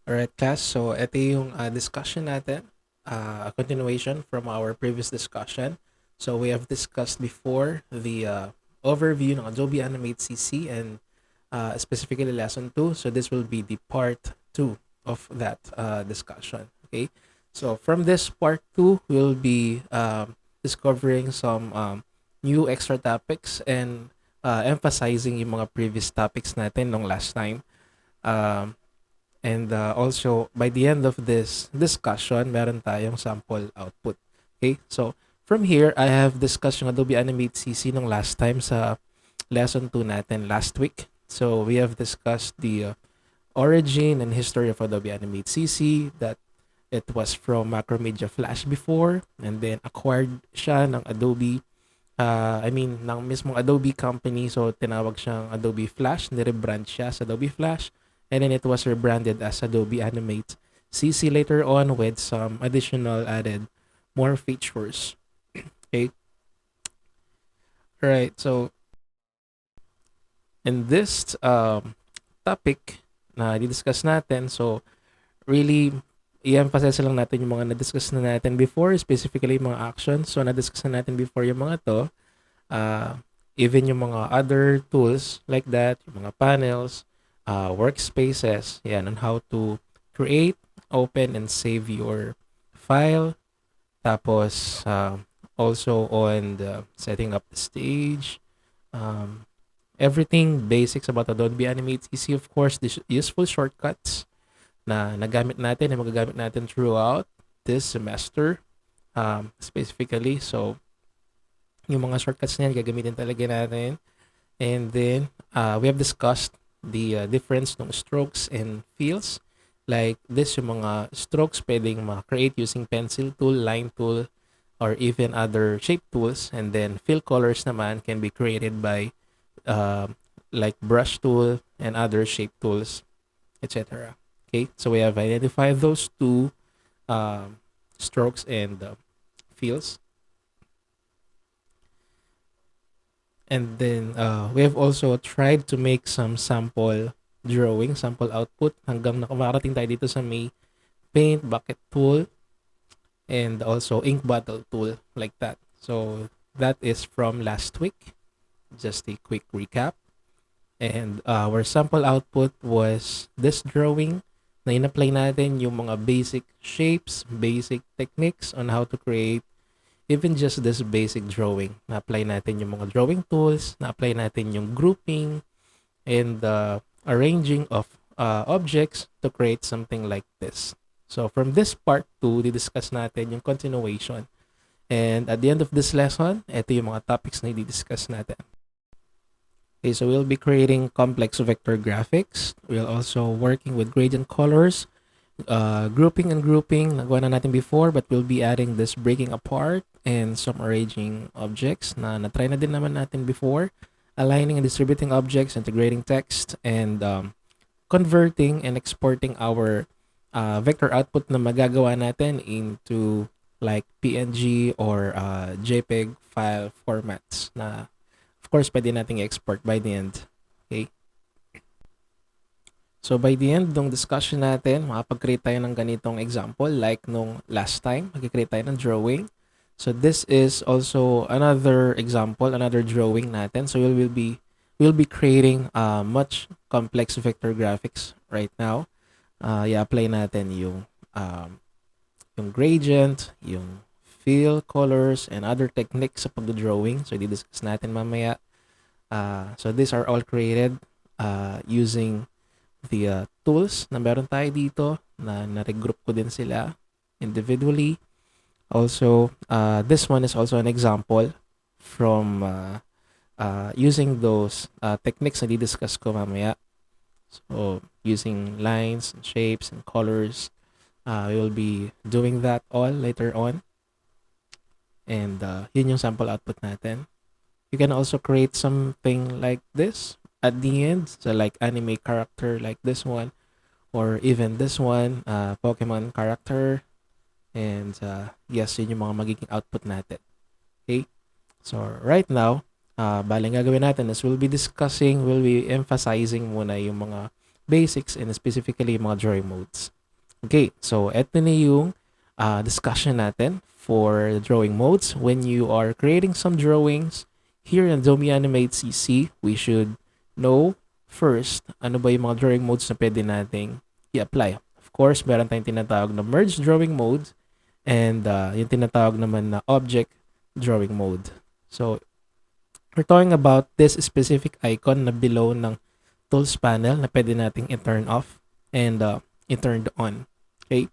Alright, class. So, ito yung discussion natin. A continuation from our previous discussion. So, we have discussed before the overview ng Adobe Animate CC and specifically lesson 2. So, this will be the part 2 of that discussion. Okay. So, from this part 2, we'll be discovering some new extra topics and emphasizing yung mga previous topics natin nung last time. And also, by the end of this discussion, meron tayong sample output. Okay? So, from here, I have discussed yung Adobe Animate CC nung last time sa lesson 2 natin last week. So, we have discussed the origin and history of Adobe Animate CC, that it was from Macromedia Flash before, and then acquired siya ng Adobe, ng mismong Adobe company. So, tinawag siyang Adobe Flash, nirebrand siya sa Adobe Flash, and then it was rebranded as Adobe Animate CC later on with some additional added more features. Okay. All right. So in this topic na di-discuss natin, so really i-emphasize lang natin yung mga na-discuss na natin before, specifically yung mga actions. So na-discuss na natin before yung mga to. Even yung mga other tools like that, yung mga panels, workspaces, yan, on how to create, open, and save your file. Tapos, also on the setting up the stage, everything basics about Adobe Animate CC, of course, the useful shortcuts na nagamit natin and magagamit natin throughout this semester, specifically. So, yung mga shortcuts niyan, gagamitin talaga natin. And then, we have discussed the difference ng strokes and fills. Like this, yung mga strokes pwedeng ma-create using pencil tool, line tool, or even other shape tools. And then fill colors naman can be created by like brush tool and other shape tools, etc. Okay, so we have identified those two strokes and fills. And then we have also tried to make some sample drawing, sample output hanggang nakarating tayo dito sa may paint bucket tool and also ink bottle tool, like that. So that is from last week. Just a quick recap. And our sample output was this drawing na in-apply natin yung mga basic shapes, basic techniques on how to create even just this basic drawing. Na-apply natin yung mga drawing tools, na-apply natin yung grouping and arranging of objects to create something like this. So from this part 2, di-discuss natin yung continuation. And at the end of this lesson, ito yung mga topics na i-discuss natin. Okay, so we'll be creating complex vector graphics. We'll also working with gradient colors, grouping and grouping, nagawa na natin before, but we'll be adding this breaking apart and some arranging objects na na-try na din naman natin before, aligning and distributing objects, integrating text, and converting and exporting our vector output na magagawa natin into like PNG or JPEG file formats na of course pwede nating export by the end. Okay. So by the end ng discussion natin, makapag-create tayo ng ganitong example like nung last time, mag-create tayo ng drawing. So this is also another example, another drawing natin. So we'll be creating much complex vector graphics right now. I-apply natin yung gradient, yung fill, colors, and other techniques sa pag-drawing. So i-discuss natin mamaya. So these are all created using the tools na meron tayo dito na na-regroup ko din sila individually. Also, this one is also an example from using those techniques na di-discuss ko mamaya. So, using lines, and shapes, and colors. We will be doing that all later on. And yun yung sample output natin. You can also create something like this at the end. So, like anime character like this one. Or even this one, Pokemon character. And yes, yun yung mga magiging output natin. Okay? So right now, baling gagawin natin is we'll be emphasizing muna yung mga basics and specifically yung mga drawing modes. Okay, so eto na yung discussion natin for drawing modes. When you are creating some drawings here in Adobe Animate CC, we should know first ano ba yung mga drawing modes na pwede nating i-apply. Of course, meron tayong tinatawag na merge drawing mode and yung tinatawag naman na object drawing mode. So, we're talking about this specific icon na below ng tools panel na pwede nating i-turn off and i-turn on. Okay?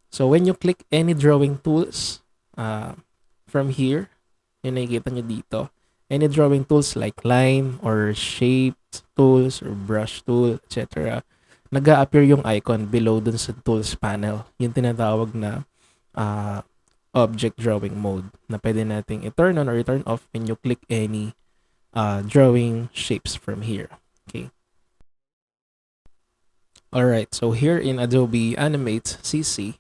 So when you click any drawing tools from here, yung nakikita nyo dito, any drawing tools like line or shape tools or brush tool, etc., nag-a-appear yung icon below dun sa tools panel. Yung tinatawag na object drawing mode na pwede nating i-turn on or i-turn off when you click any drawing shapes from here. Okay. Alright, so here in Adobe Animate CC,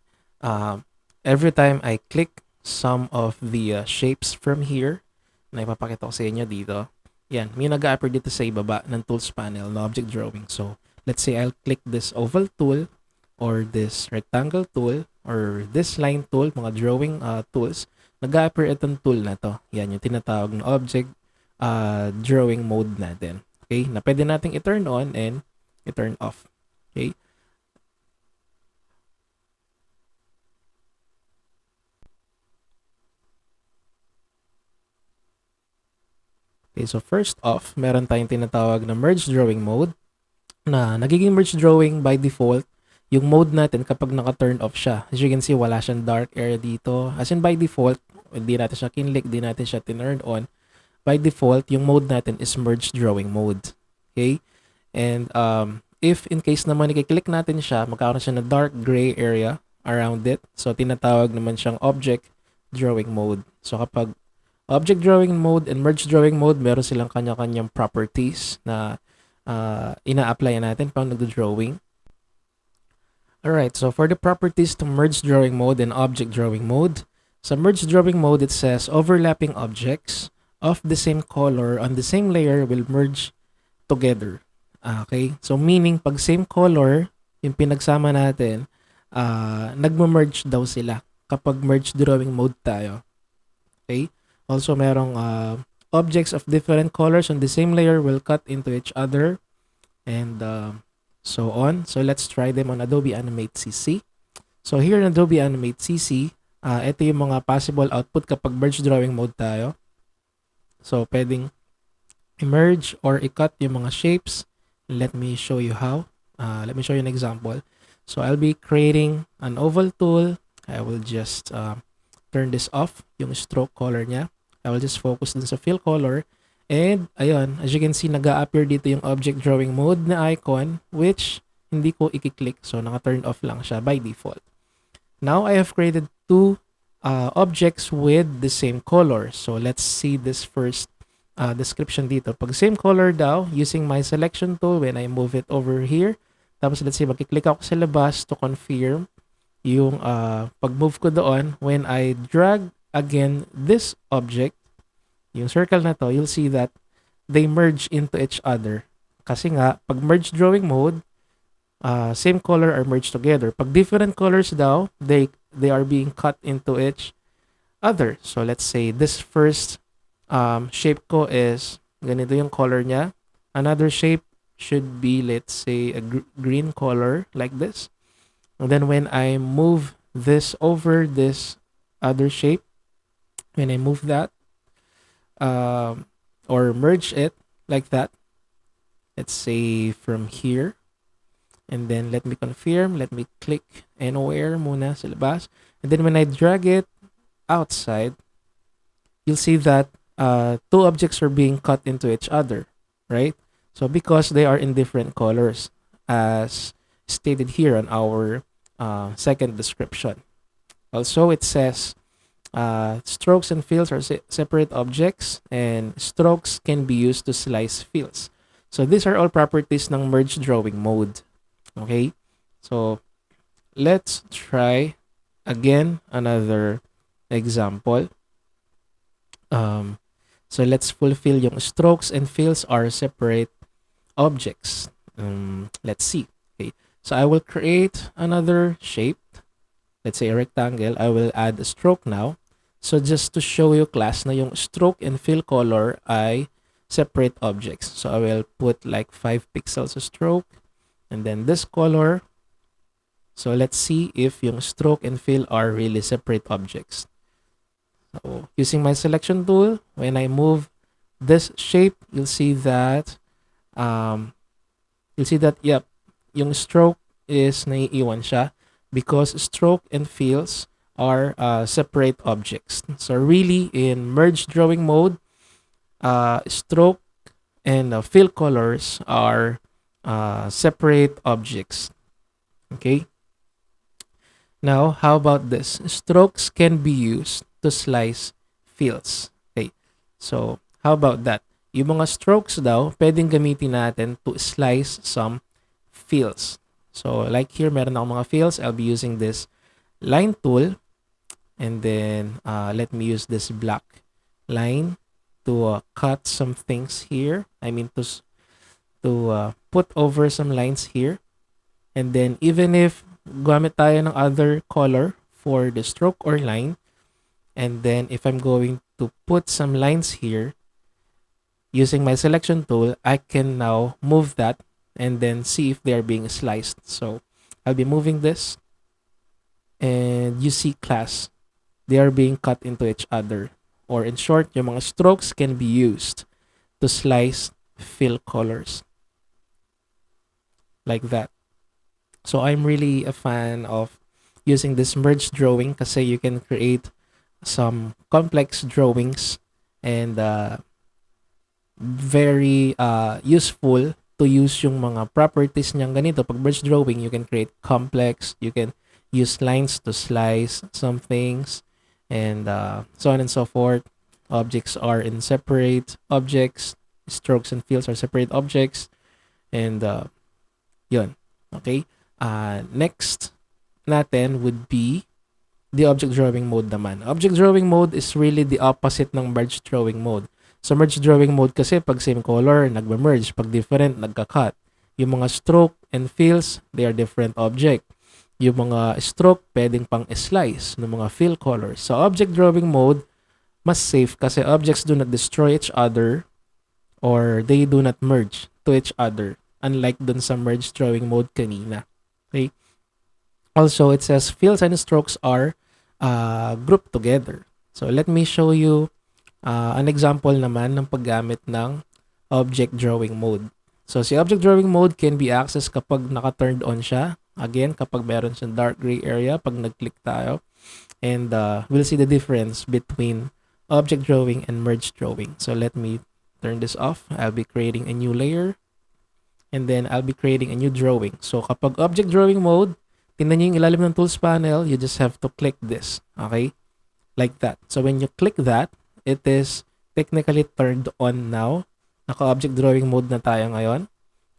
every time I click some of the shapes from here, na ipapakita ko sa inyo dito, yan, may nag-appear dito sa ibaba ng tools panel na object drawing. So, let's say I'll click this oval tool or this rectangle tool or this line tool, mga drawing tools, nag-appear itong tool na to. Yan, yung tinatawag na object drawing mode natin. Okay, na pwede nating i-turn on and i-turn off. Okay. Okay, so first off, meron tayong tinatawag na merge drawing mode na nagiging merge drawing by default yung mode natin kapag naka-turn off siya. As you can see, wala siyang dark area dito. As in by default, hindi natin siya kinlik, hindi natin siya tinurn on. By default, yung mode natin is merge drawing mode. Okay? And if in case naman i-click natin siya, magkakaroon siya na dark gray area around it. So, tinatawag naman siyang object drawing mode. So, kapag object drawing mode and merge drawing mode, meron silang kanya-kanyang properties na ina-apply natin pag nagdo-drawing. Alright, so for the properties to merge drawing mode and object drawing mode, sa merge drawing mode, it says overlapping objects of the same color on the same layer will merge together. Okay? So meaning, pag same color, yung pinagsama natin, nagma-merge daw sila kapag merge drawing mode tayo. Okay? Also, merong objects of different colors on the same layer will cut into each other and so on. So, let's try them on Adobe Animate CC. So, here in Adobe Animate CC, ito yung mga possible output kapag merge drawing mode tayo. So, pwedeng i-merge or i-cut yung mga shapes. Let me show you how. Let me show you an example. So, I'll be creating an oval tool. I will just turn this off, yung stroke color niya. I will just focus dun sa fill color. And, ayun, as you can see, nag-a-appear dito yung object drawing mode na icon, which hindi ko i-click. So, naka-turn off lang siya by default. Now, I have created two objects with the same color. So, let's see this first description dito. Pag same color daw, using my selection tool, when I move it over here, tapos let's see, mag-click ako sa labas to confirm yung pag-move ko doon. When I drag again this object, yung circle na to, you'll see that they merge into each other. Kasi nga, pag merge drawing mode, same color are merged together. Pag different colors daw, they are being cut into each other. So let's say this first shape ko is ganito yung color niya. Another shape should be, let's say, a green color like this. And then when I move this over this other shape, when I move that, or merge it like that, let's say from here, and then let me confirm, let me click anywhere muna sa labas, and then when I drag it outside, you'll see that two objects are being cut into each other, right? So because they are in different colors, as stated here on our second description. Also, it says strokes and fills are separate objects, and strokes can be used to slice fills. So these are all properties ng merge drawing mode. Okay? So let's try again another example. So let's fulfill yung strokes and fills are separate objects. Let's see. Okay. So I will create another shape. Let's say a rectangle. I will add a stroke now. So just to show you class na yung stroke and fill color ay separate objects. So I will put like 5 pixels of stroke and then this color. So let's see if yung stroke and fill are really separate objects. So using my selection tool, when I move this shape, you'll see that yep, yung stroke is naiiwan siya because stroke and fills are separate objects. So really in merge drawing mode, stroke and fill colors are separate objects. Okay. Now, how about this? Strokes can be used to slice fills. Okay. So, how about that? Yung mga strokes daw, pwedeng gamitin natin to slice some fills. So, like here, meron akong mga fills. I'll be using this line tool. And then, let me use this black line to cut some things here. I mean, to put over some lines here. And then, even if gamit tayo ng other color for the stroke or line, and then if I'm going to put some lines here, using my selection tool, I can now move that and then see if they're being sliced. So I'll be moving this, and you see class, they are being cut into each other. Or in short, yung mga strokes can be used to slice fill colors. Like that. So I'm really a fan of using this merge drawing kasi you can create some complex drawings and very useful to use yung mga properties niyang ganito. Pag merge drawing, you can create complex, you can use lines to slice some things, and so on and so forth. Objects are in separate objects, strokes and fills are separate objects, and yun. Okay? Next natin would be the object drawing mode naman. Object drawing mode is really the opposite ng merge drawing mode. So merge drawing mode kasi pag same color, nagme-merge. Pag different, nagka-cut. Yung mga stroke and fills, they are different object. Yung mga stroke, pwedeng pang slice ng mga fill colors. So object drawing mode, mas safe kasi objects do not destroy each other or they do not merge to each other. Unlike dun sa merge drawing mode kanina. Okay? Also, it says fills and strokes are grouped together. So let me show you an example naman ng paggamit ng object drawing mode. So si object drawing mode can be accessed kapag naka-turned on siya. Again, kapag meron siyang dark gray area, pag nag-click tayo. And we'll see the difference between object drawing and merge drawing. So let me turn this off. I'll be creating a new layer. And then I'll be creating a new drawing. So kapag object drawing mode, tingnan nyo yung ilalim ng tools panel, you just have to click this. Okay? Like that. So when you click that, it is technically turned on now. Naka-object drawing mode na tayo ngayon.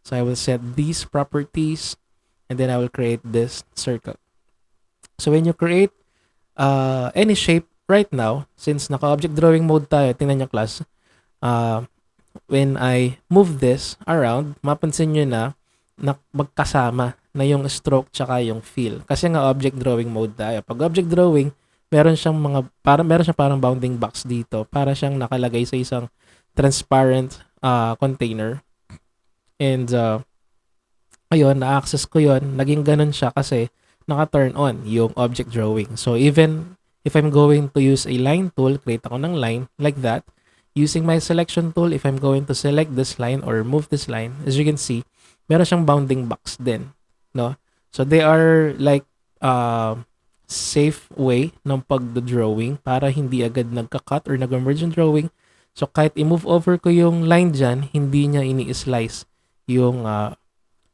So I will set these properties and then I will create this circle. So when you create any shape right now, since naka-object drawing mode tayo, tingnan nyo class, when I move this around, mapansin nyo na magkasama na yung stroke tsaka yung fill. Kasi nga object drawing mode tayo. Pag object drawing, meron siyang parang bounding box dito para siyang nakalagay sa isang transparent container. And ayun, na-access ko yun. Naging ganun siya kasi naka-turn on yung object drawing. So even if I'm going to use a line tool, create ako ng line like that. Using my selection tool, if I'm going to select this line or move this line, as you can see, meron siyang bounding box din, no? So they are like safe way ng pagdo-drawing para hindi agad nagka-cut or nag-merge yung drawing. So kahit i-move over ko yung line dyan, hindi niya ini-slice yung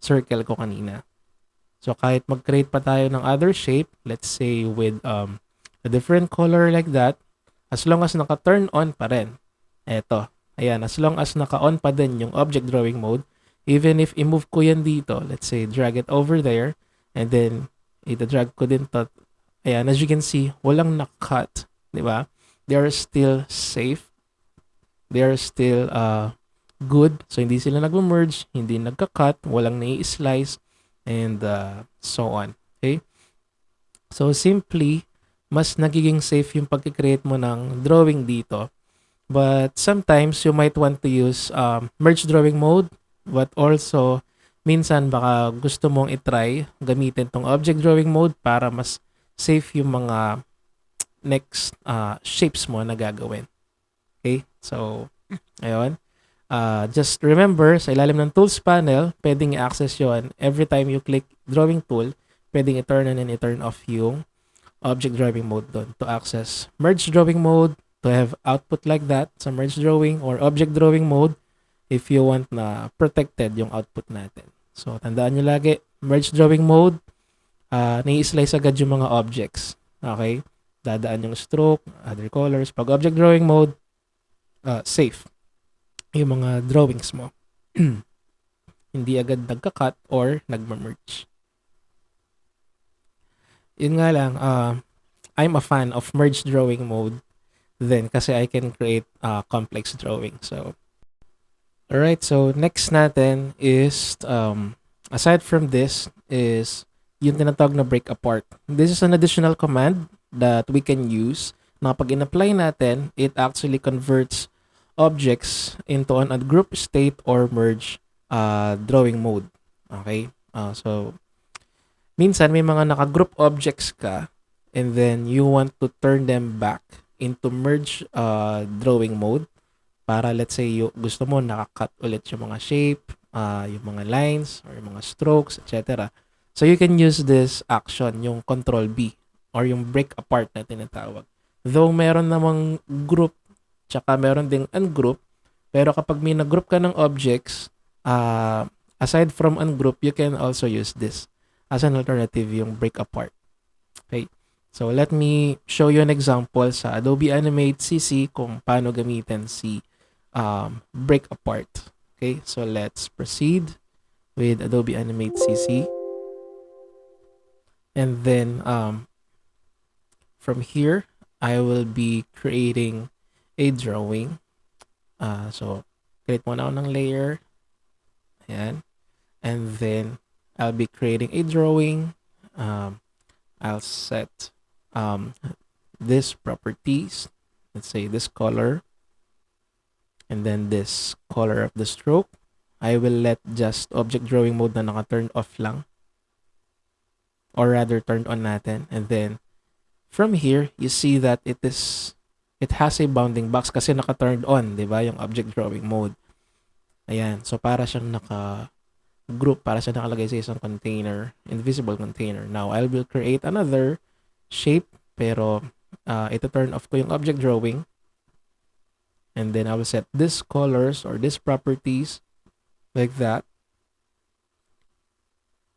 circle ko kanina. So kahit mag-create pa tayo ng other shape, let's say with a different color like that, as long as naka-turn on pa rin. Eto. Ayan, as long as naka-on pa din yung object drawing mode, even if i-move ko yan dito, let's say drag it over there, and then ita-drag ko din to. Ayan, as you can see, walang na-cut. Diba? They are still safe. They are still good. So, hindi sila nag-merge, hindi nagka-cut, walang nai-slice. and so on. Okay? So simply, mas nagiging safe yung pag-create mo ng drawing dito. But sometimes you might want to use merge drawing mode, but also minsan baka gusto mong itry gamitin tong object drawing mode para mas safe yung mga next shapes mo na gagawin. Okay? So, ayun. Just remember, sa ilalim ng Tools panel, pwedeng i-access yon every time you click Drawing Tool, pwedeng i-turn on and i-turn off yung Object Drawing Mode doon to access Merge Drawing Mode, to have output like that sa Merge Drawing or Object Drawing Mode if you want na protected yung output natin. So, tandaan nyo lagi, Merge Drawing Mode, nai-slice agad yung mga objects. Okay? Dadaan yung stroke, other colors. Pag Object Drawing Mode, safe yung mga drawings mo. Hindi agad nagka-cut or nagma-merge. Yun nga lang, I'm a fan of merge drawing mode then kasi I can create complex drawing. So, alright, so next natin is, aside from this, is yung tinatawag na break apart. This is an additional command that we can use na pag in-apply natin, it actually converts objects into an ungroup state or merge drawing mode. Okay? So, minsan may mga naka-group objects ka and then you want to turn them back into merge drawing mode para let's say gusto mo naka-cut ulit yung mga shape, yung mga lines or yung mga strokes, etc. So you can use this action, yung Control B or yung break apart na tinatawag. Though meron namang group tsaka meron ding ungroup, pero kapag may nag-group ka ng objects, aside from ungroup, you can also use this as an alternative, yung break apart. Okay? So let me show you an example sa Adobe Animate CC kung paano gamitin si break apart. Okay? So let's proceed with Adobe Animate CC. And then from here, I will be creating a drawing. So create muna ako ng layer. Ayan. And then I'll be creating a drawing. I'll set this properties. Let's say this color. And then this color of the stroke. I will let just object drawing mode na naka-turn off lang. Or rather, turned on natin. And then, from here, you see that it has a bounding box kasi naka-turned on, di ba? Yung object drawing mode. Ayan. So, para siyang naka-group, para siya nakalagay sa isang container, invisible container. Now, I will create another shape, pero ito turn off ko yung object drawing. And then, I will set this colors or these properties like that.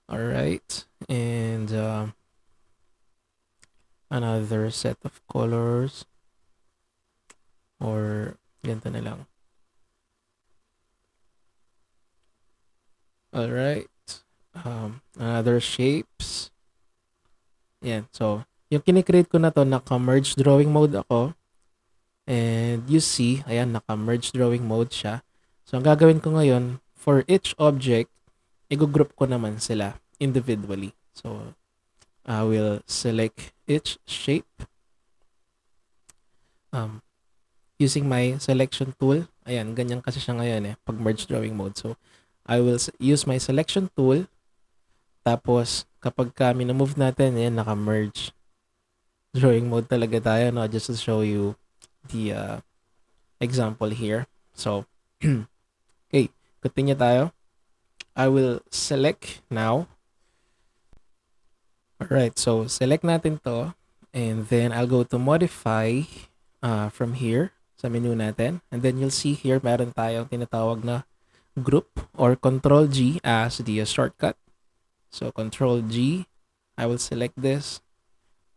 All right. And another set of colors or ganito na lang. All right. Another shapes. Yan. So, yung kinikreate ko na to, naka-merge drawing mode ako. And you see, ayan, naka-merge drawing mode siya. So, ang gagawin ko ngayon, for each object, i-group ko naman sila individually. So, I will select each shape using my selection tool. Ayan, ganyan kasi siya ngayon pag merge drawing mode. So, I will use my selection tool. Tapos, kapag mina-move natin, ayan, naka-merge drawing mode talaga tayo, no? Just to show you the example here. So, okay, continue tayo. I will select now. Alright, so select natin to. And then I'll go to modify from here sa menu natin. And then you'll see here, meron tayong tinatawag na group or Control G as the shortcut. So Control G, I will select this.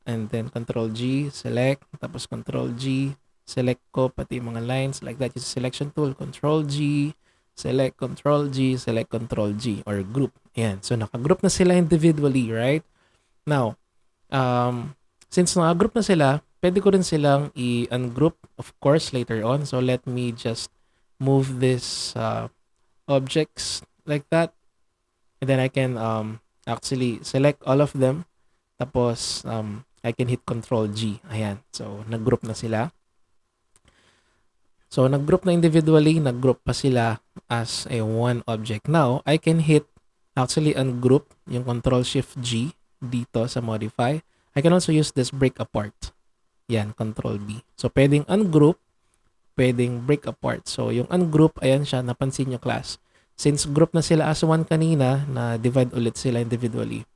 And then Control G, select. Tapos Control G, select ko pati mga lines like that. Yung selection tool, Control G, select, Control G, select, Control G, or group. Ayan. So, naka-group na sila individually, right? Now, since naka-group na sila, pwede ko rin silang i-ungroup, of course, later on. So, let me just move this objects like that. And then I can Actually, select all of them. Tapos, I can hit Control G. Ayan. So, nag-group na sila. So, nag-group na individually, nag-group pa sila as a one object. Now, I can hit, actually ungroup, yung Control Shift G dito sa Modify. I can also use this break apart. Yan, Control B. So, pwedeng ungroup, pwedeng break apart. So, yung ungroup, ayan siya, napansin nyo class. Since group na sila as one kanina, na divide ulit sila individually.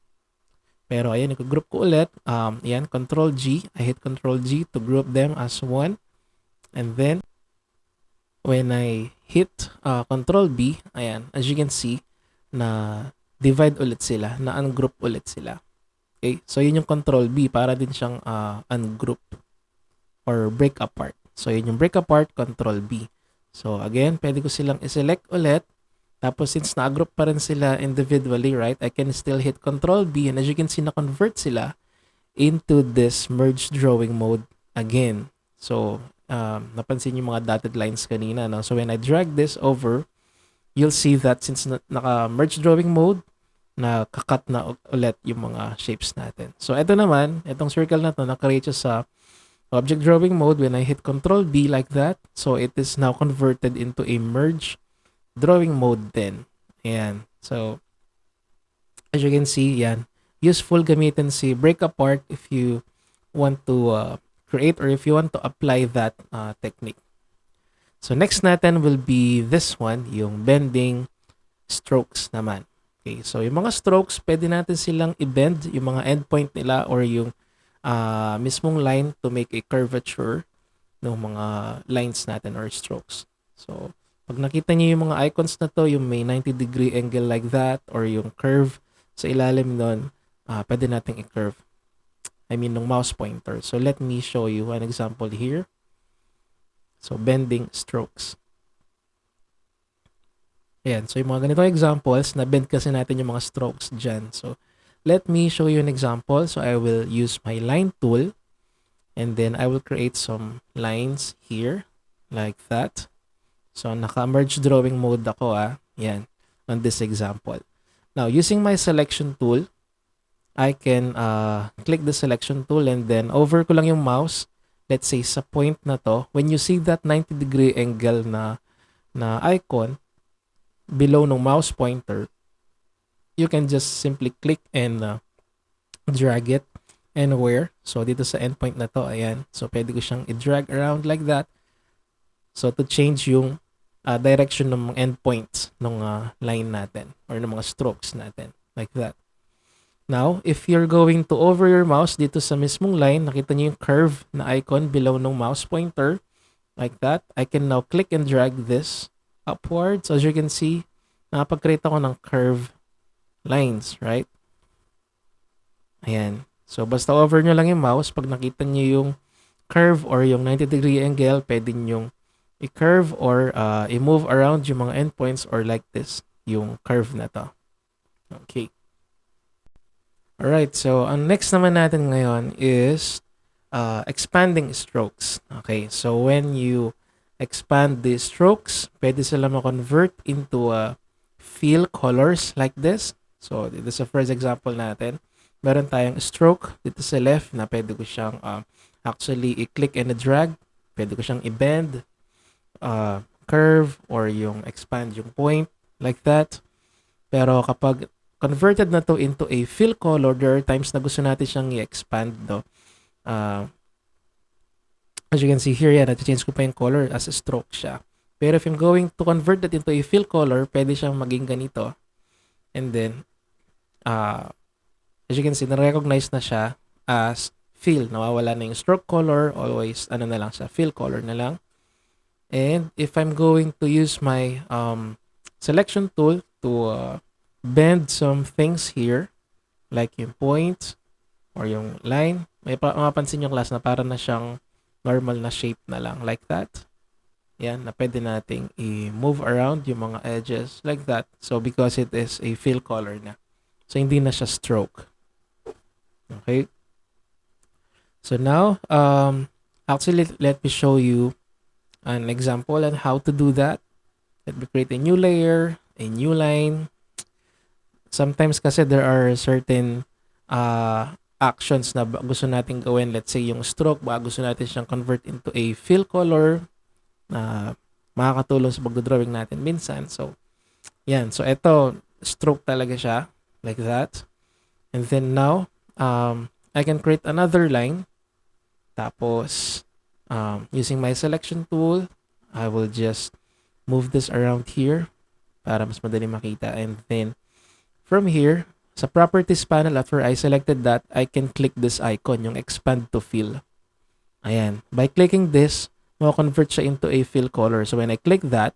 Pero ayan, nag-group ko ulit. Ayan, Control G. I hit Control G to group them as one. And then, when I hit Control B, ayan, as you can see, na divide ulit sila, na ungroup ulit sila. Okay? So, yun yung Control B. Para din siyang ungroup or break apart. So, yun yung break apart, Control B. So, again, pwede ko silang i-select ulit. Tapos, since na-group pa rin sila individually, right, I can still hit Control B. And as you can see, na-convert sila into this merge drawing mode again. So, napansin yung mga dotted lines kanina, no? So, when I drag this over, you'll see that since naka-merge drawing mode, nakakat na ulit yung mga shapes natin. So, ito naman, itong circle na to, naka-create sa object drawing mode when I hit Control B like that. So, it is now converted into a merge drawing mode then. Ayan. So, as you can see, yan. Useful gamitin si break apart if you want to create or if you want to apply that technique. So, next natin will be this one, yung bending strokes naman. Okay, so yung mga strokes, pwede natin silang i-bend, yung mga endpoint nila or yung mismong line to make a curvature ng mga lines natin or strokes. So, pag nakita niyo yung mga icons na to, yung may 90-degree angle like that or yung curve sa ilalim nun, pwede nating i-curve. I mean, ng mouse pointer. So, let me show you an example here. So, bending strokes. Ayan. So, yung mga ganitong examples, na-bend kasi natin yung mga strokes dyan. So, let me show you an example. So, I will use my line tool. And then, I will create some lines here. Like that. So, naka-merge drawing mode ako, Yan. On this example. Now, using my selection tool, I can click the selection tool and then over ko lang yung mouse. Let's say sa point na to, when you see that 90-degree angle na icon below ng mouse pointer, you can just simply click and drag it anywhere. So, dito sa endpoint na to, ayan. So, pwede ko siyang i-drag around like that. So, to change yung direction ng endpoints ng line natin or ng mga strokes natin. Like that. Now, if you're going to over your mouse dito sa mismong line, nakita niyo yung curve na icon below ng mouse pointer. Like that. I can now click and drag this upwards. As you can see, nakapag-create ako ng curve lines, right? Ayan. So, basta over nyo lang yung mouse. Pag nakita niyo yung curve or yung 90-degree angle, pwede nyo i-curve or i-move around yung mga endpoints or like this, yung curve na to. Okay. Alright, so ang next naman natin ngayon is expanding strokes. Okay, so when you expand the strokes, pwede sila ma-convert into fill colors like this. So, dito sa first example natin, meron tayong stroke dito sa left na pwede ko siyang actually i-click and i-drag. Pwede ko siyang i-bend, curve, or yung expand yung point, like that. Pero kapag converted na to into a fill color, there are times na gusto natin siyang i-expand, no? As you can see here, yan, nati-change ko pa yung color as a stroke siya. Pero if I'm going to convert that into a fill color, pwede siyang maging ganito. And then, as you can see, na-recognize na siya as fill. Nawawala na yung stroke color, always, ano na lang siya, fill color na lang. And if I'm going to use my selection tool to bend some things here, like yung point or yung line, may mapapansin yung class na para na siyang normal na shape na lang, like that. Yan, na pwede nating i-move around yung mga edges, like that. So, because it is a fill color na. So, hindi na siya stroke. Okay? So, now, actually, let me show you an example on how to do that. Let me create a new layer, a new line. Sometimes kasi there are certain actions na gusto natin gawin. Let's say yung stroke, baka gusto natin siyang convert into a fill color na makakatulong sa pagdodrawing natin minsan. So, yan. So, ito, stroke talaga siya. Like that. And then now, I can create another line. Tapos, using my selection tool, I will just move this around here para mas madali makita. And then, from here, sa properties panel, after I selected that, I can click this icon, yung expand to fill. Ayan. By clicking this, ma-convert siya into a fill color. So when I click that,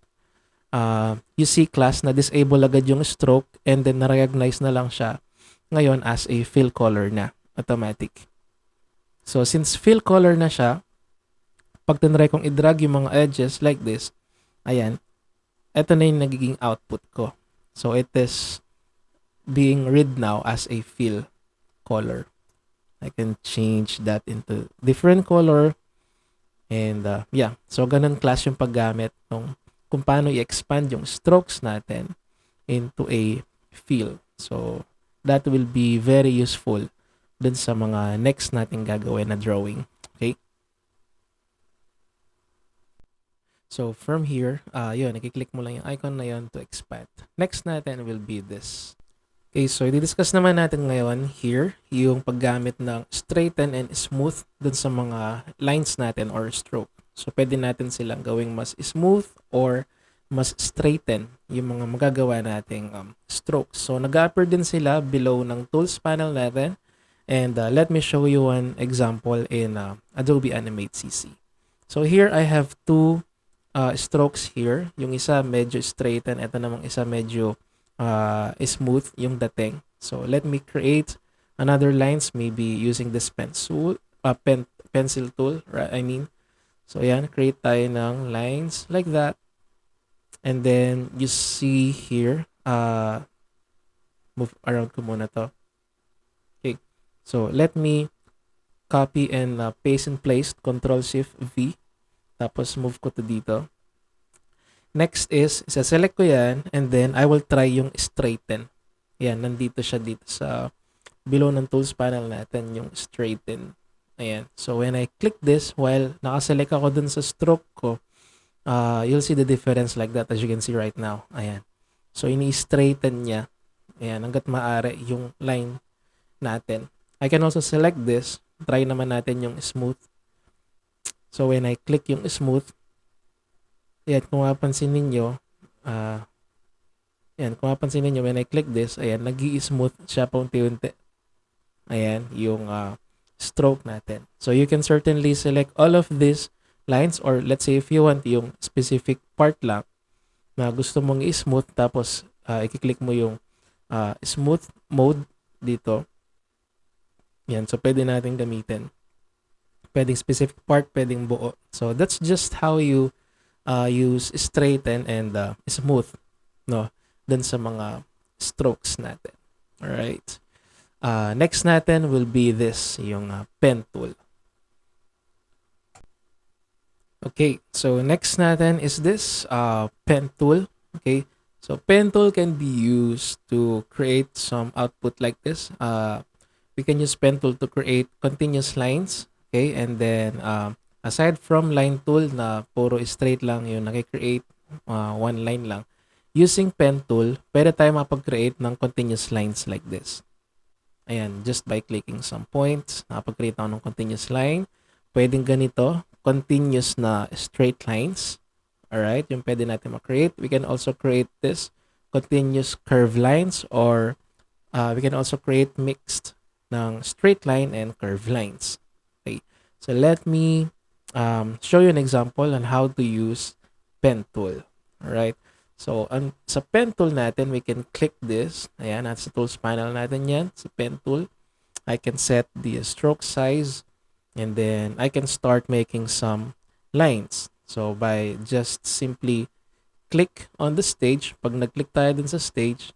you see class na disable agad yung stroke and then na-recognize na lang siya ngayon as a fill color na. Automatic. So since fill color na siya, pag tinry kong i-drag yung mga edges like this, ayan, ito na yung nagiging output ko. So it is being read now as a fill color. I can change that into different color. And yeah, so ganun class yung paggamit ng kung paano i-expand yung strokes natin into a fill. So that will be very useful dun sa mga next natin gagawin na drawing. Okay? So from here, yun, nakiklik mo lang yung icon na yun to expand. Next natin will be this. Okay, so i-discuss naman natin ngayon here yung paggamit ng straighten and smooth dun sa mga lines natin or stroke. So pwede natin silang gawing mas smooth or mas straighten yung mga magagawa nating strokes. So nag-appear din sila below ng tools panel natin. And let me show you one example in Adobe Animate CC. So here I have two strokes here. Yung isa medyo straighten, ito namang isa medyo smooth yung dating. So let me create another lines maybe using this pencil tool, right? So yan, create tayo ng lines like that. And then you see here, move around ko muna to. Okay. So let me copy and paste and place, Control Shift V. Tapos move ko to dito. Next is, isa-select ko yan, and then I will try yung straighten. Yan, nandito siya dito sa below ng tools panel natin, yung straighten. Ayan. So when I click this, while nakaselect ako dun sa stroke ko, you'll see the difference like that as you can see right now. Ayan. So ini-straighten niya. Ayan, hanggat maaari yung line natin. I can also select this. Try naman natin yung smooth. So when I click yung smooth, ayan, kung mapansin ninyo, when I click this, ayan, nag-i-smooth siya paunti-unti. Ayan, yung stroke natin. So you can certainly select all of these lines, or let's say if you want yung specific part lang na gusto mong i-smooth, tapos i-click mo yung smooth mode dito. Yan, so pwede natin gamitin. Pwedeng specific part, pwedeng buo. So that's just how you use straighten and smooth, no, dun sa mga strokes natin. Alright. Next natin will be this, yung pen tool. Okay, so next natin is this pen tool. Okay, so pen tool can be used to create some output like this. We can use pen tool to create continuous lines. Okay, and then aside from line tool na puro straight lang yung nakikreate, one line lang, using pen tool, pwede tayo mapag-create ng continuous lines like this. Ayan, just by clicking some points, nakapag-create ako ng continuous line. Pwedeng ganito, continuous na straight lines. Alright, yung pwede natin ma-create. We can also create this, continuous curve lines, or we can also create mixed ng straight line and curve lines. Okay, so let me show you an example on how to use pen tool. Alright, so sa pen tool natin, we can click this. Ayan, at sa tools panel natin yan, sa pen tool. I can set the stroke size, and then I can start making some lines. So by just simply click on the stage, pag nag-click tayo dun sa stage,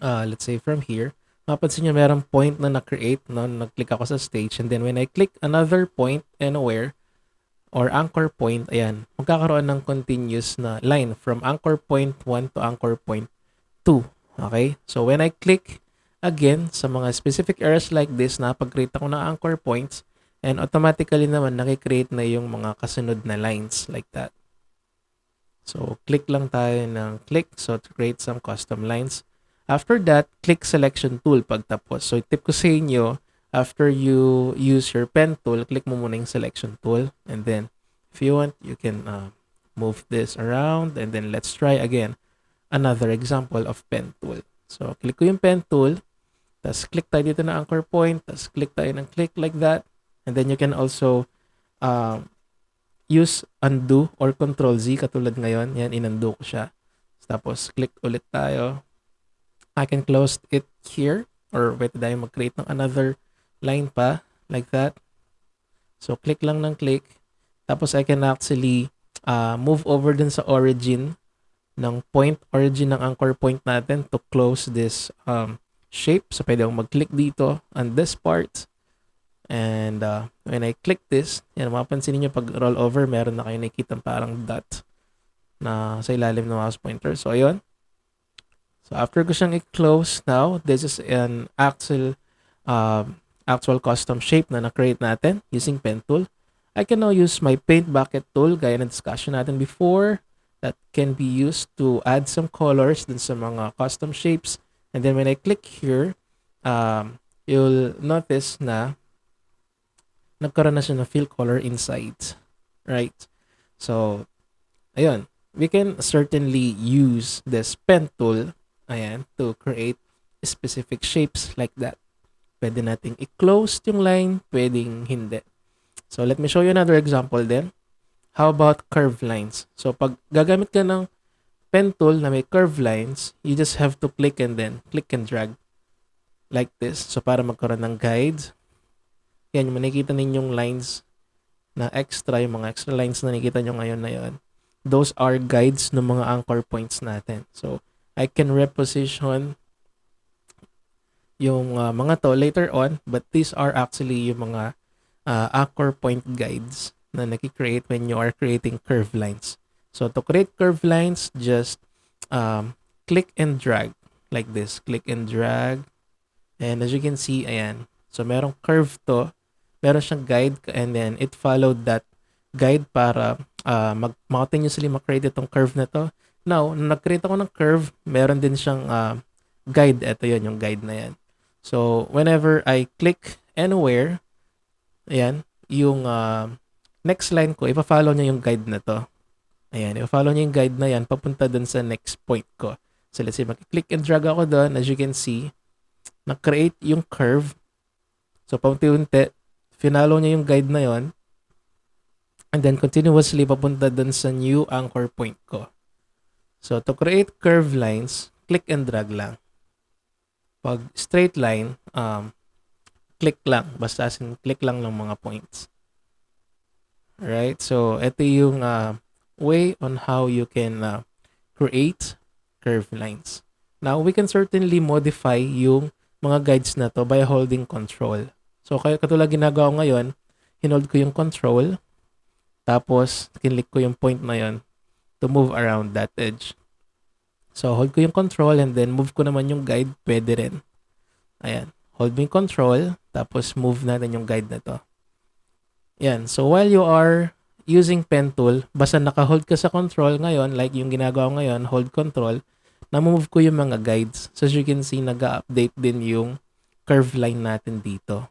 let's say from here, mapansin nyo merong point na na-create, no? Nag-click ako sa stage, and then when I click another point anywhere, or anchor point, ayan, magkakaroon ng continuous na line from anchor point 1 to anchor point 2. Okay? So when I click again sa mga specific areas like this, napag-create ako ng anchor points and automatically naman nakikreate na yung mga kasunod na lines like that. So click lang tayo ng click so to create some custom lines. After that, click selection tool pagtapos. So tip ko sa inyo, after you use your pen tool, click mo muna yung selection tool and then if you want, you can move this around and then let's try again another example of pen tool. So click ko yung pen tool, tapos click tayo dito na anchor point, tapos click tayo ng click like that and then you can also use undo or control Z katulad ngayon. Yan, inundo ko siya. Tapos, click ulit tayo. I can close it here or pwede tayo mag-create ng another line pa like that. So, click lang ng click. Tapos, I can actually move over dun sa origin ng point, origin ng anchor point natin to close this shape. So, pwede akong mag-click dito on this part. And when I click this, yan, mapapansin niyo pag roll over, meron na kayo nakikita parang dot na sa ilalim ng mouse pointer. So, ayun. So, after ko siyang i-close now, this is an actual custom shape na na-create natin using pen tool. I can now use my paint bucket tool, gaya na discussion natin before, that can be used to add some colors dun sa mga custom shapes. And then when I click here, you'll notice na nagkaroon na siya ng fill color inside. Right? So, ayun. We can certainly use this pen tool, ayan, to create specific shapes like that. Pwede nating i-close yung line, pwedeng hindi. So, let me show you another example then. How about curved lines? So, pag gagamit ka ng pen tool na may curved lines, you just have to click and then click and drag like this. So, para magkaroon ng guides. Yan, yung nakikita ninyong lines na extra, yung mga extra lines na nakikita nyo ngayon na yun. Those are guides ng mga anchor points natin. So, I can reposition yung mga to later on, but these are actually yung mga anchor point guides na nakikreate when you are creating curved lines. So, to create curved lines, just click and drag like this. Click and drag. And as you can see, ayan. So, merong curve to. Meron siyang guide and then it followed that guide para continuously mag-create itong curve na to. Now, nung nag-create ako ng curve, meron din siyang guide. Ito yun, yung guide na yan. So, whenever I click anywhere, ayan, yung next line ko, ipa-follow niya yung guide na to. Ayan, ipa-follow niya yung guide na yan, papunta dun sa next point ko. So, let's say, mag-click and drag ako doon. As you can see, na-create yung curve. So, paunti-unti, finalo niya yung guide na yon and then continuously papunta dun sa new anchor point ko. So, to create curved lines, click and drag lang. Pag straight line, click lang. Basta click lang ng mga points. Alright? So, ito yung way on how you can create curved lines. Now, we can certainly modify yung mga guides na to by holding control. So, katulad ginagawa ko ngayon, hinold ko yung control, tapos, kinlik ko yung point na yon to move around that edge. So, hold ko yung control and then move ko naman yung guide, pwede rin. Ayan. Hold mo yung control, tapos move natin yung guide na to. Ayan. So, while you are using pen tool, basta naka-hold ka sa control ngayon, like yung ginagawa ko ngayon, hold control, na-move ko yung mga guides. So, as you can see, nag-update din yung curve line natin dito.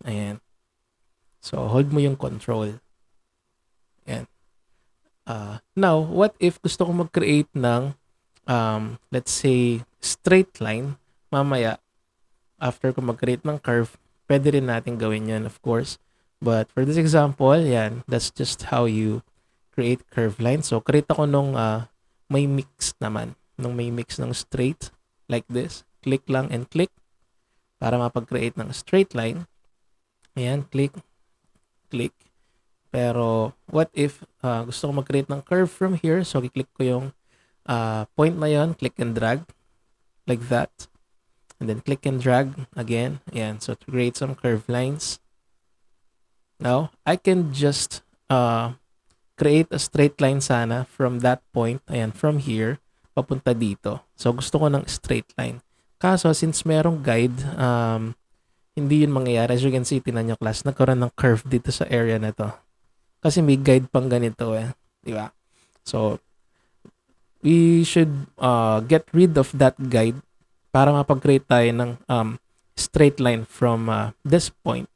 Ayan. So, hold mo yung control. Ayan. Now, what if gusto ko mag-create ng, let's say, straight line, mamaya, after ko mag-create ng curve, pwede rin natin gawin yan, of course. But for this example, yan, that's just how you create curve line. So, create ako nung may mix naman. Nung may mix ng straight, like this. Click lang and click para mapag-create ng straight line. Ayan, click, click. Pero, what if gusto ko mag-create ng curve from here? So, i-click ko yung point na yon, click and drag, like that. And then, click and drag again. Ayan, so to create some curve lines. Now, I can just create a straight line sana from that point. Ayan, from here, papunta dito. So, gusto ko ng straight line. Kaso, since merong guide, hindi yun mangyayari. As you can see, tinan nyo class, nagkaroon ng curve dito sa area na to. Kasi may guide pang ganito eh. Di ba? So, we should get rid of that guide para mapag-create tayo ng straight line from this point,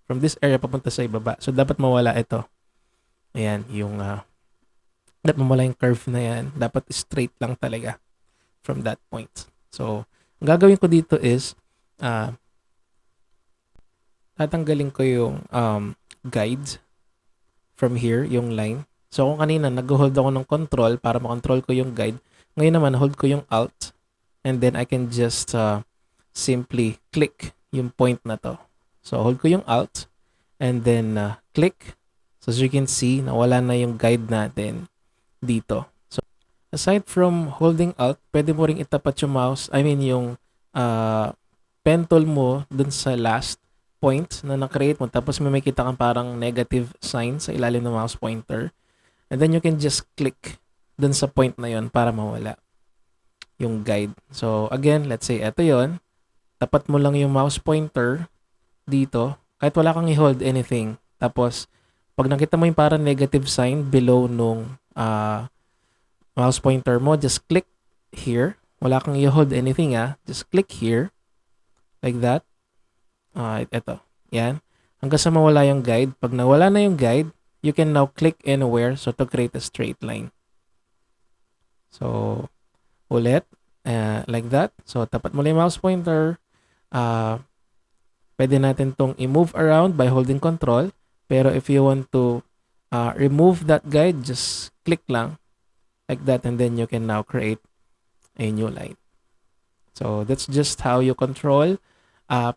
from this area papunta sa ibaba. So, dapat mawala ito. Ayan, yung dapat mawala yung curve na yan. Dapat straight lang talaga from that point. So, ang gagawin ko dito is tatanggalin ko yung guides from here, yung line. So, kung kanina nag-hold ako ng control para makontrol ko yung guide, ngayon naman hold ko yung alt and then I can just simply click yung point na to. So, hold ko yung alt and then click. So, as you can see, nawala na yung guide natin dito. So, aside from holding alt, pwede mo ring itapat yung mouse, yung pen tool mo dun sa last point na na-create mo. Tapos may makita kang parang negative sign sa ilalim ng mouse pointer. And then you can just click dun sa point na yon para mawala yung guide. So, again, let's say ito yon. Tapat mo lang yung mouse pointer dito. Kahit wala kang i-hold anything. Tapos, pag nakita mo yung parang negative sign below nung mouse pointer mo, just click here. Wala kang i-hold anything Just click here. Like that. Ito. Yan. Hanggang sa mawala yung guide. Pag nawala na yung guide, you can now click anywhere so to create a straight line. So, ulit. Like that. So, tapat mo lang yung mouse pointer. Pwede natin tong i-move around by holding control. Pero if you want to remove that guide, just click lang. Like that. And then you can now create a new line. So, that's just how you control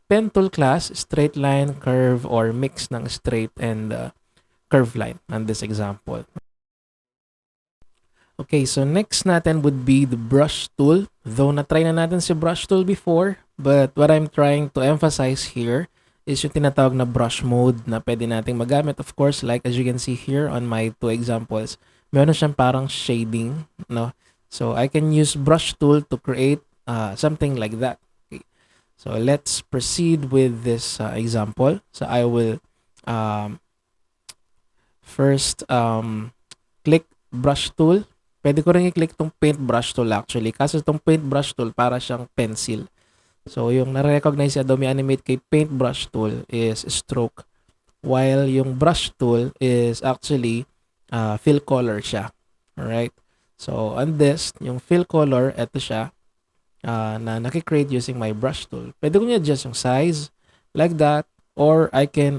pen tool class, straight line, curve, or mix ng straight and curve line on this example. Okay, so next natin would be the brush tool. Though na-try na natin si brush tool before, but what I'm trying to emphasize here is yung tinatawag na brush mode na pwede nating magamit. Of course, like as you can see here on my two examples, meron siyang parang shading, no? So I can use brush tool to create something like that. So let's proceed with this example. So I will first click brush tool. Pwede ko rin i-click tong paint brush tool actually. Kasi itong paint brush tool para siyang pencil. So yung na-recognize si Adobe Animate kay paint brush tool is stroke. While yung brush tool is actually fill color siya. Alright? So on this, yung fill color, ito siya. Na nakikreate using my brush tool. Pwede ko i-adjust yung size like that, or I can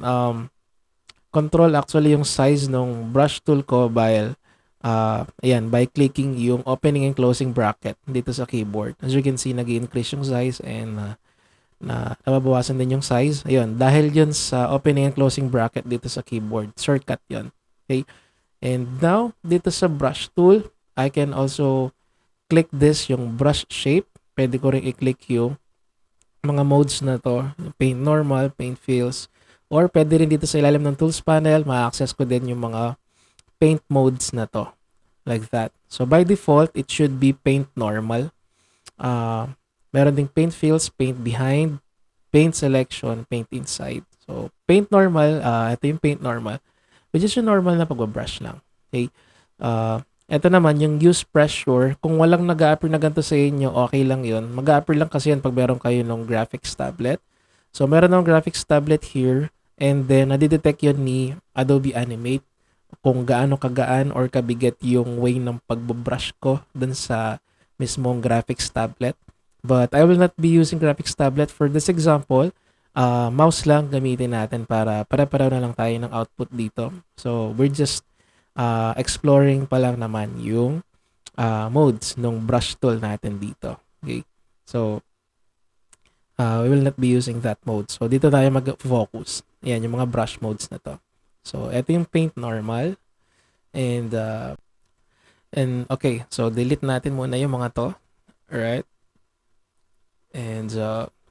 control actually yung size ng brush tool ko by by clicking yung opening and closing bracket dito sa keyboard. As you can see, nag-increase yung size and nababawasan din yung size. Ayun, dahil yun sa opening and closing bracket dito sa keyboard. Shortcut yun. Okay? And now, dito sa brush tool, I can also click this, yung brush shape. Pwede ko rin i-click yung mga modes na to. Paint normal, paint fills. Or pwede rin dito sa ilalim ng tools panel, ma-access ko din yung mga paint modes na to. Like that. So by default, it should be paint normal. Meron ding paint fills, paint behind, paint selection, paint inside. So paint normal, ito yung paint normal. Which is yung normal na pagbabrush lang. Okay? Ito naman, yung use pressure, kung walang nag-a-appear na ganito sa inyo, okay lang yun. Mag-a-appear lang kasi yan pag meron kayo ng graphics tablet. So, meron ng graphics tablet here, and then, nadidetect yun ni Adobe Animate kung gaano kagaan or kabigat yung way ng pagbabrush ko dun sa mismong graphics tablet. But, I will not be using graphics tablet for this example. Mouse lang gamitin natin para pare-pareho na lang tayo ng output dito. So, we're just exploring pa lang naman yung modes ng brush tool natin dito. Okay? So, we will not be using that mode. So, dito tayo mag-focus. Ayan, yung mga brush modes na to. So, ito yung paint normal. And okay, so delete natin muna yung mga to. Alright? And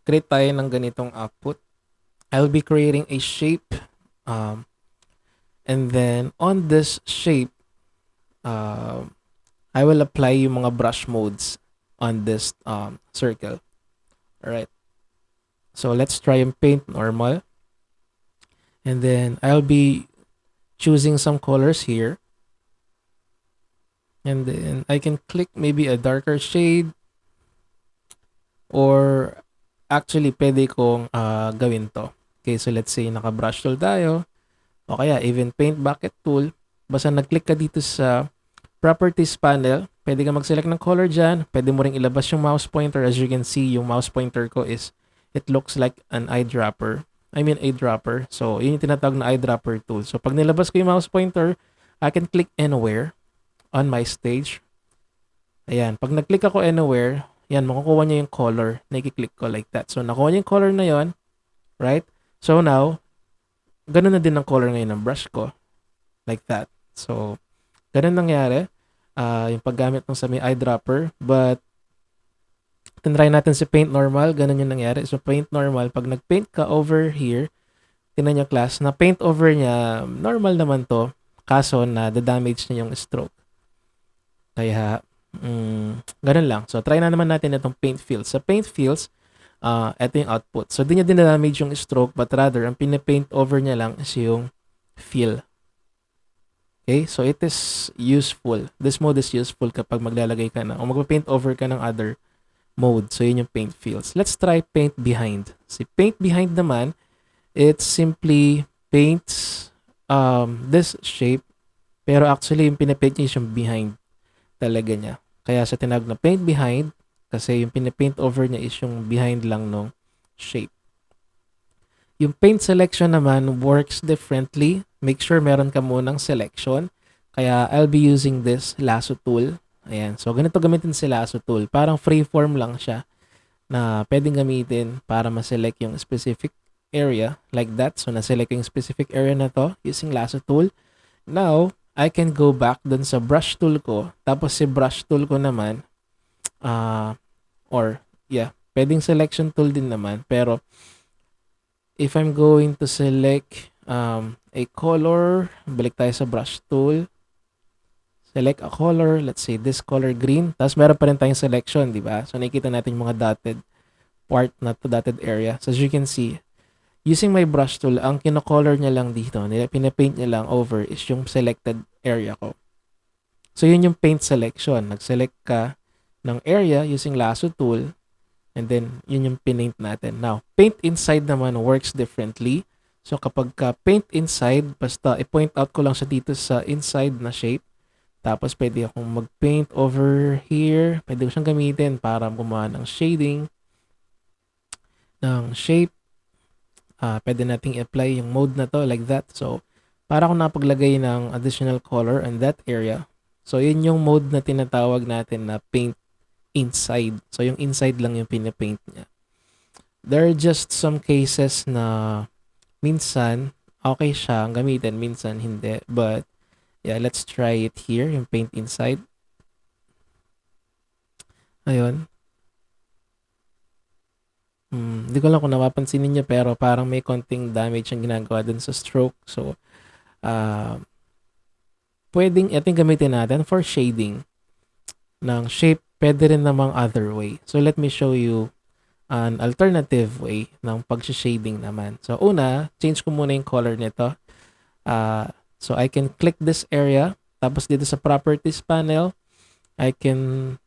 create tayo ng ganitong output. I'll be creating a shape. And then, on this shape, I will apply yung mga brush modes on this circle. Alright. So let's try and paint normal. And then I'll be choosing some colors here. And then I can click maybe a darker shade. Or actually, pwede kong gawin to. Okay, so let's say naka-brush tool tayo. O kaya even paint bucket tool. Basta nag-click ka dito sa properties panel, pwede ka mag-select ng color dyan. Pwede mo ring ilabas yung mouse pointer. As you can see, yung mouse pointer ko is, it looks like an eyedropper. I mean, eyedropper. So, yun yung tinatawag na eyedropper tool. So, pag nilabas ko yung mouse pointer, I can click anywhere on my stage. Ayan. Pag nag-click ako anywhere, yan, makukuha niya yung color na i-click ko like that. So, nakuha niya yung color na yon, right? So, now, ganun na din ang color ngayon ng brush ko. Like that. So, ganun nangyari. Yung paggamit ng sa may eyedropper. But, tinry natin si paint normal. Ganun yung nangyari. So, paint normal. Pag nag-paint ka over here, tinan nyo class, na paint over niya, normal naman to. Kaso na damage niya yung stroke. Kaya, ganun lang. So, try na naman natin itong paint fills. Sa paint fills, ito yung output. So, di niya dinadamage yung stroke, but rather, ang pinapaint over niya lang is yung fill. Okay? So, it is useful. This mode is useful kapag maglalagay ka na o magpa-paint over ka ng other mode. So, yun yung paint fills. Let's try paint behind. Si paint behind naman, it simply paints this shape, pero actually, yung pinapaint niya is yung behind talaga niya. Kaya sa tinawag na paint behind, kasi yung pinapaint over niya is yung behind lang ng shape. Yung paint selection naman works differently. Make sure meron ka munang selection. Kaya I'll be using this lasso tool. Ayan. So, ganito gamitin si lasso tool. Parang freeform lang siya na pwedeng gamitin para ma-select yung specific area like that. So, na-select yung specific area na to using lasso tool. Now, I can go back dun sa brush tool ko. Tapos si brush tool ko naman, pwedeng selection tool din naman. Pero, if I'm going to select a color, balik tayo sa brush tool. Select a color, let's say this color green. Tapos meron pa rin tayong selection, di ba? So nakikita natin yung mga dotted part na to, dotted area. So as you can see, using my brush tool, ang kino-color niya lang dito, pinapaint niya lang over is yung selected area ko. So yun yung paint selection. Nag-select ka ng area using lasso tool. And then, yun yung pinaint natin. Now, paint inside naman works differently. So, kapag paint inside, basta i-point out ko lang siya dito sa inside na shape. Tapos, pwede akong mag-paint over here. Pwede ko siyang gamitin para gumawa ng shading ng shape. Pwede nating i-apply yung mode na to like that. So, para akong napaglagay ng additional color in that area. So, yun yung mode na tinatawag natin na paint inside. So, yung inside lang yung pinapaint niya. There are just some cases na minsan, okay siya ang gamitin, minsan hindi. But, yeah, let's try it here, yung paint inside. Ayun. Hindi ko lang kung napapansin niyo pero parang may konting damage ang ginagawa dun sa stroke. So, pwedeng ito yung gamitin natin for shading ng shape. Pwede rin namang other way. So, let me show you an alternative way ng pag-shading naman. So, una, change ko muna yung color nito. So, I can click this area. Tapos, dito sa properties panel, I can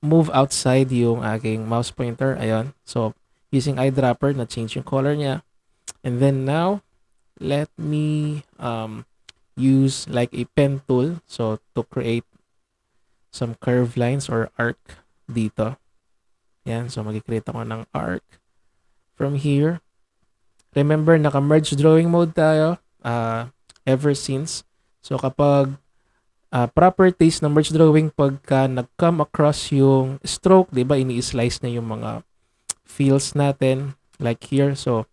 move outside yung aking mouse pointer. Ayun. So, using eyedropper, na-change yung color niya. And then, now, let me use like a pen tool. So, to create some curved lines or arc dito. Yan. So, mag-create ako ng arc from here. Remember, naka-merge drawing mode tayo ever since. So, kapag properties ng merge drawing, pagka nag-come across yung stroke, diba, ini-slice na yung mga fills natin like here. So,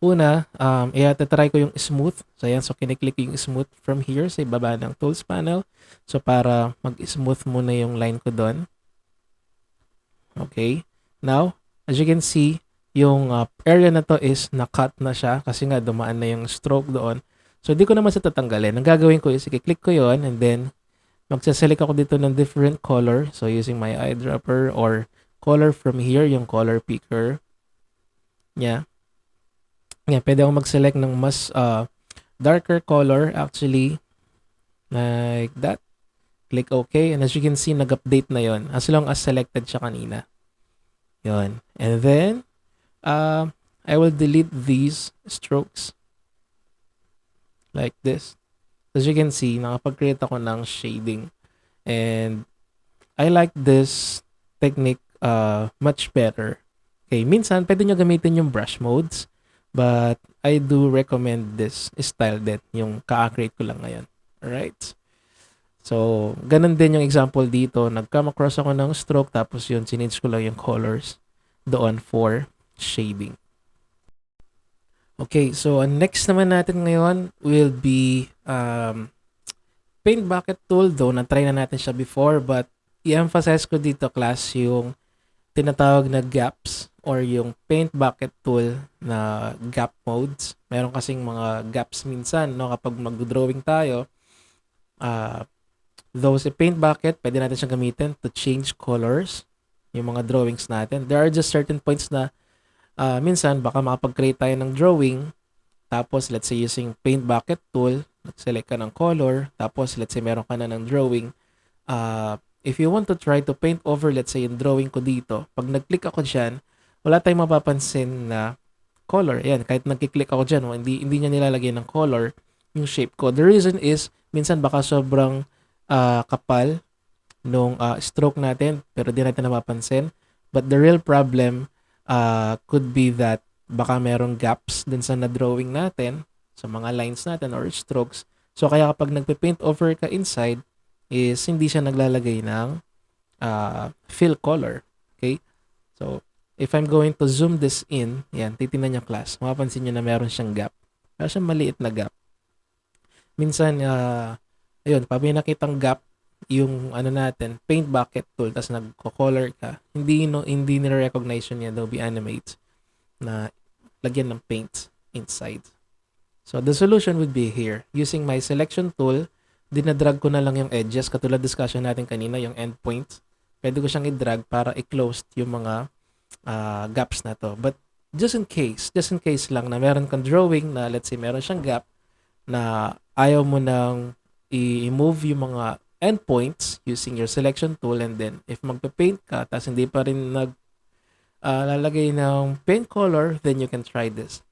una, i-try ko yung smooth. So, ayan. So, kiniklik yung smooth from here sa ibaba ng tools panel. So, para mag-smooth muna yung line ko doon. Okay. Now, as you can see, yung area na to is na-cut na siya kasi nga dumaan na yung stroke doon. So, di ko naman sa tatanggalin. Ang gagawin ko is i-click ko yon and then magsaselect ako dito ng different color. So, using my eyedropper or color from here, yung color picker niya. Yeah, pwede akong mag-select ng mas darker color actually. Like that. Click OK. And as you can see, nag-update na yon as long as selected siya kanina. Yon. And then, I will delete these strokes. Like this. As you can see, nakapag-create ako ng shading. And I like this technique much better. Okay, minsan pwede nyo gamitin yung brush modes, but I do recommend this style din, yung ka-create ko lang ngayon. Alright? So, ganun din yung example dito. Nag-come across ako ng stroke, tapos yun, change ko lang yung colors doon for shading. Okay, so next naman natin ngayon will be paint bucket tool. Though na-try na natin siya before, but i-emphasize ko dito class yung tinatawag na gaps or yung paint bucket tool na gap modes. Meron kasing mga gaps minsan, no, kapag mag-drawing tayo. Though si paint bucket, pwede natin siyang gamitin to change colors yung mga drawings natin. There are just certain points na minsan baka makapag-create tayo ng drawing, tapos let's say using paint bucket tool, select ka ng color, tapos let's say meron ka na ng drawing. If you want to try to paint over, let's say yung drawing ko dito, pag nag-click ako dyan, wala tayong mapapansin na color. Ayan, kahit nag-click ako dyan, hindi niya nilalagay ng color yung shape ko. The reason is, minsan baka sobrang kapal nung stroke natin, pero di natin napapansin. But the real problem could be that baka merong gaps din sa na-drawing natin, sa mga lines natin or strokes. So kaya kapag nagpe-paint over ka inside, is hindi siya naglalagay ng fill color. Okay? So, if I'm going to zoom this in, yan, titingnan niyo class, mapapansin niyo na meron siyang gap. Meron siyang maliit na gap. Minsan, ayun, pag may nakitang gap, yung ano natin, paint bucket tool, tapos nagko-color ka, hindi nire-recognize yun ni Adobe Animate na lagyan ng paint inside. So, the solution would be here. Using my selection tool, dinadrag ko na lang yung edges, katulad discussion natin kanina, yung endpoint. Pwede ko siyang i-drag para i-close yung mga gaps na to. But just in case lang na meron kang drawing na let's say meron siyang gap na ayaw mo nang i-move yung mga endpoints using your selection tool, and then if magpe-paint ka tapos hindi pa rin lalagay ng paint color, then you can try this.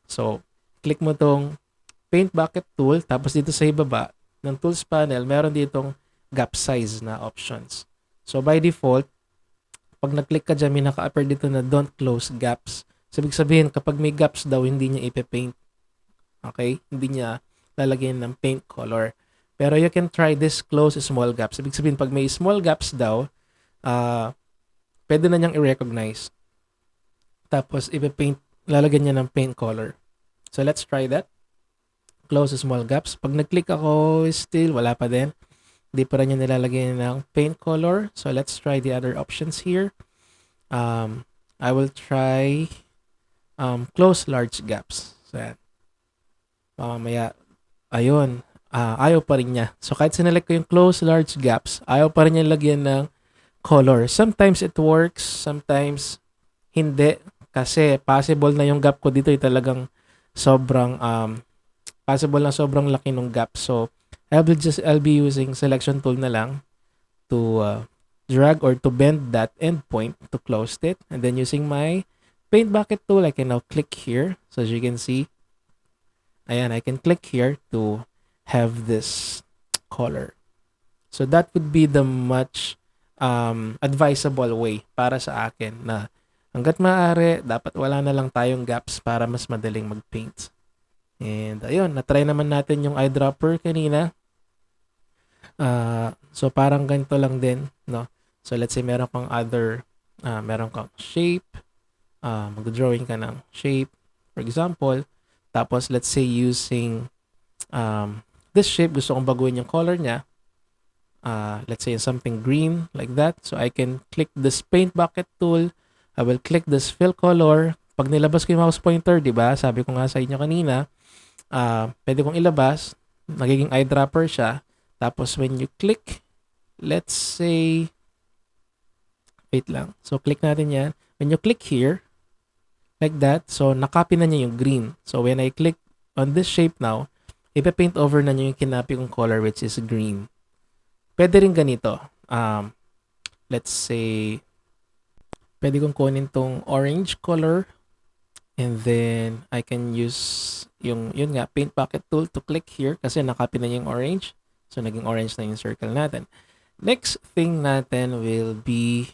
So, click mo tong paint bucket tool, tapos dito sa ibaba ng tools panel, meron ditong gap size na options. So, by default, pag nag-click ka dyan, may naka-appear dito na don't close gaps. So, ibig sabihin, kapag may gaps daw, hindi niya ipe-paint. Okay? Hindi niya lalagyan ng paint color. Pero you can try this close small gaps. Ibig sabihin, pag may small gaps daw, pwede na niyang i-recognize. Tapos, ipe-paint, lalagyan niya ng paint color. So, let's try that. Close small gaps. Pag nag-click ako, still, wala pa din. Hindi pa rin niya nilalagay ng paint color. So, let's try the other options here. I will try close large gaps. So, yan. Mamaya, ayun. Ayaw pa rin niya. So, kahit sinelect ko yung close large gaps, ayaw pa rin niya lagyan ng color. Sometimes it works, sometimes hindi. Kasi possible na yung gap ko dito ay talagang sobrang possible na sobrang laki ng gap. So, I'll be using selection tool na lang to drag or to bend that endpoint to close it. And then using my paint bucket tool, I can now click here. So, as you can see, ayan, I can click here to have this color. So, that would be the much advisable way para sa akin na hanggat maaari, dapat wala na lang tayong gaps para mas madaling mag-paint. And ayun, na-try naman natin yung eyedropper kanina. So parang ganito lang din, no? So let's say meron kang meron kang shape, mag-drawing ka ng shape, for example. Tapos let's say using this shape, gusto kong baguhin yung color niya. Let's say something green like that. So I can click this paint bucket tool. I will click this fill color. Pag nilabas ko yung mouse pointer, di ba? Sabi ko nga sa inyo kanina, pwede kong ilabas, nagiging eyedropper siya, Tapos when you click, let's say, wait lang. So click natin yan. When you click here, like that, so nakopy na niya yung green. So when I click on this shape now, ipapaint over na niya yung kinopy kong color, which is green. Pwede rin ganito. Let's say, pwede kong kunin tong orange color, and then I can use yun nga, paint bucket tool to click here kasi nakopy na yung orange. So naging orange na yung circle natin. Next thing natin will be,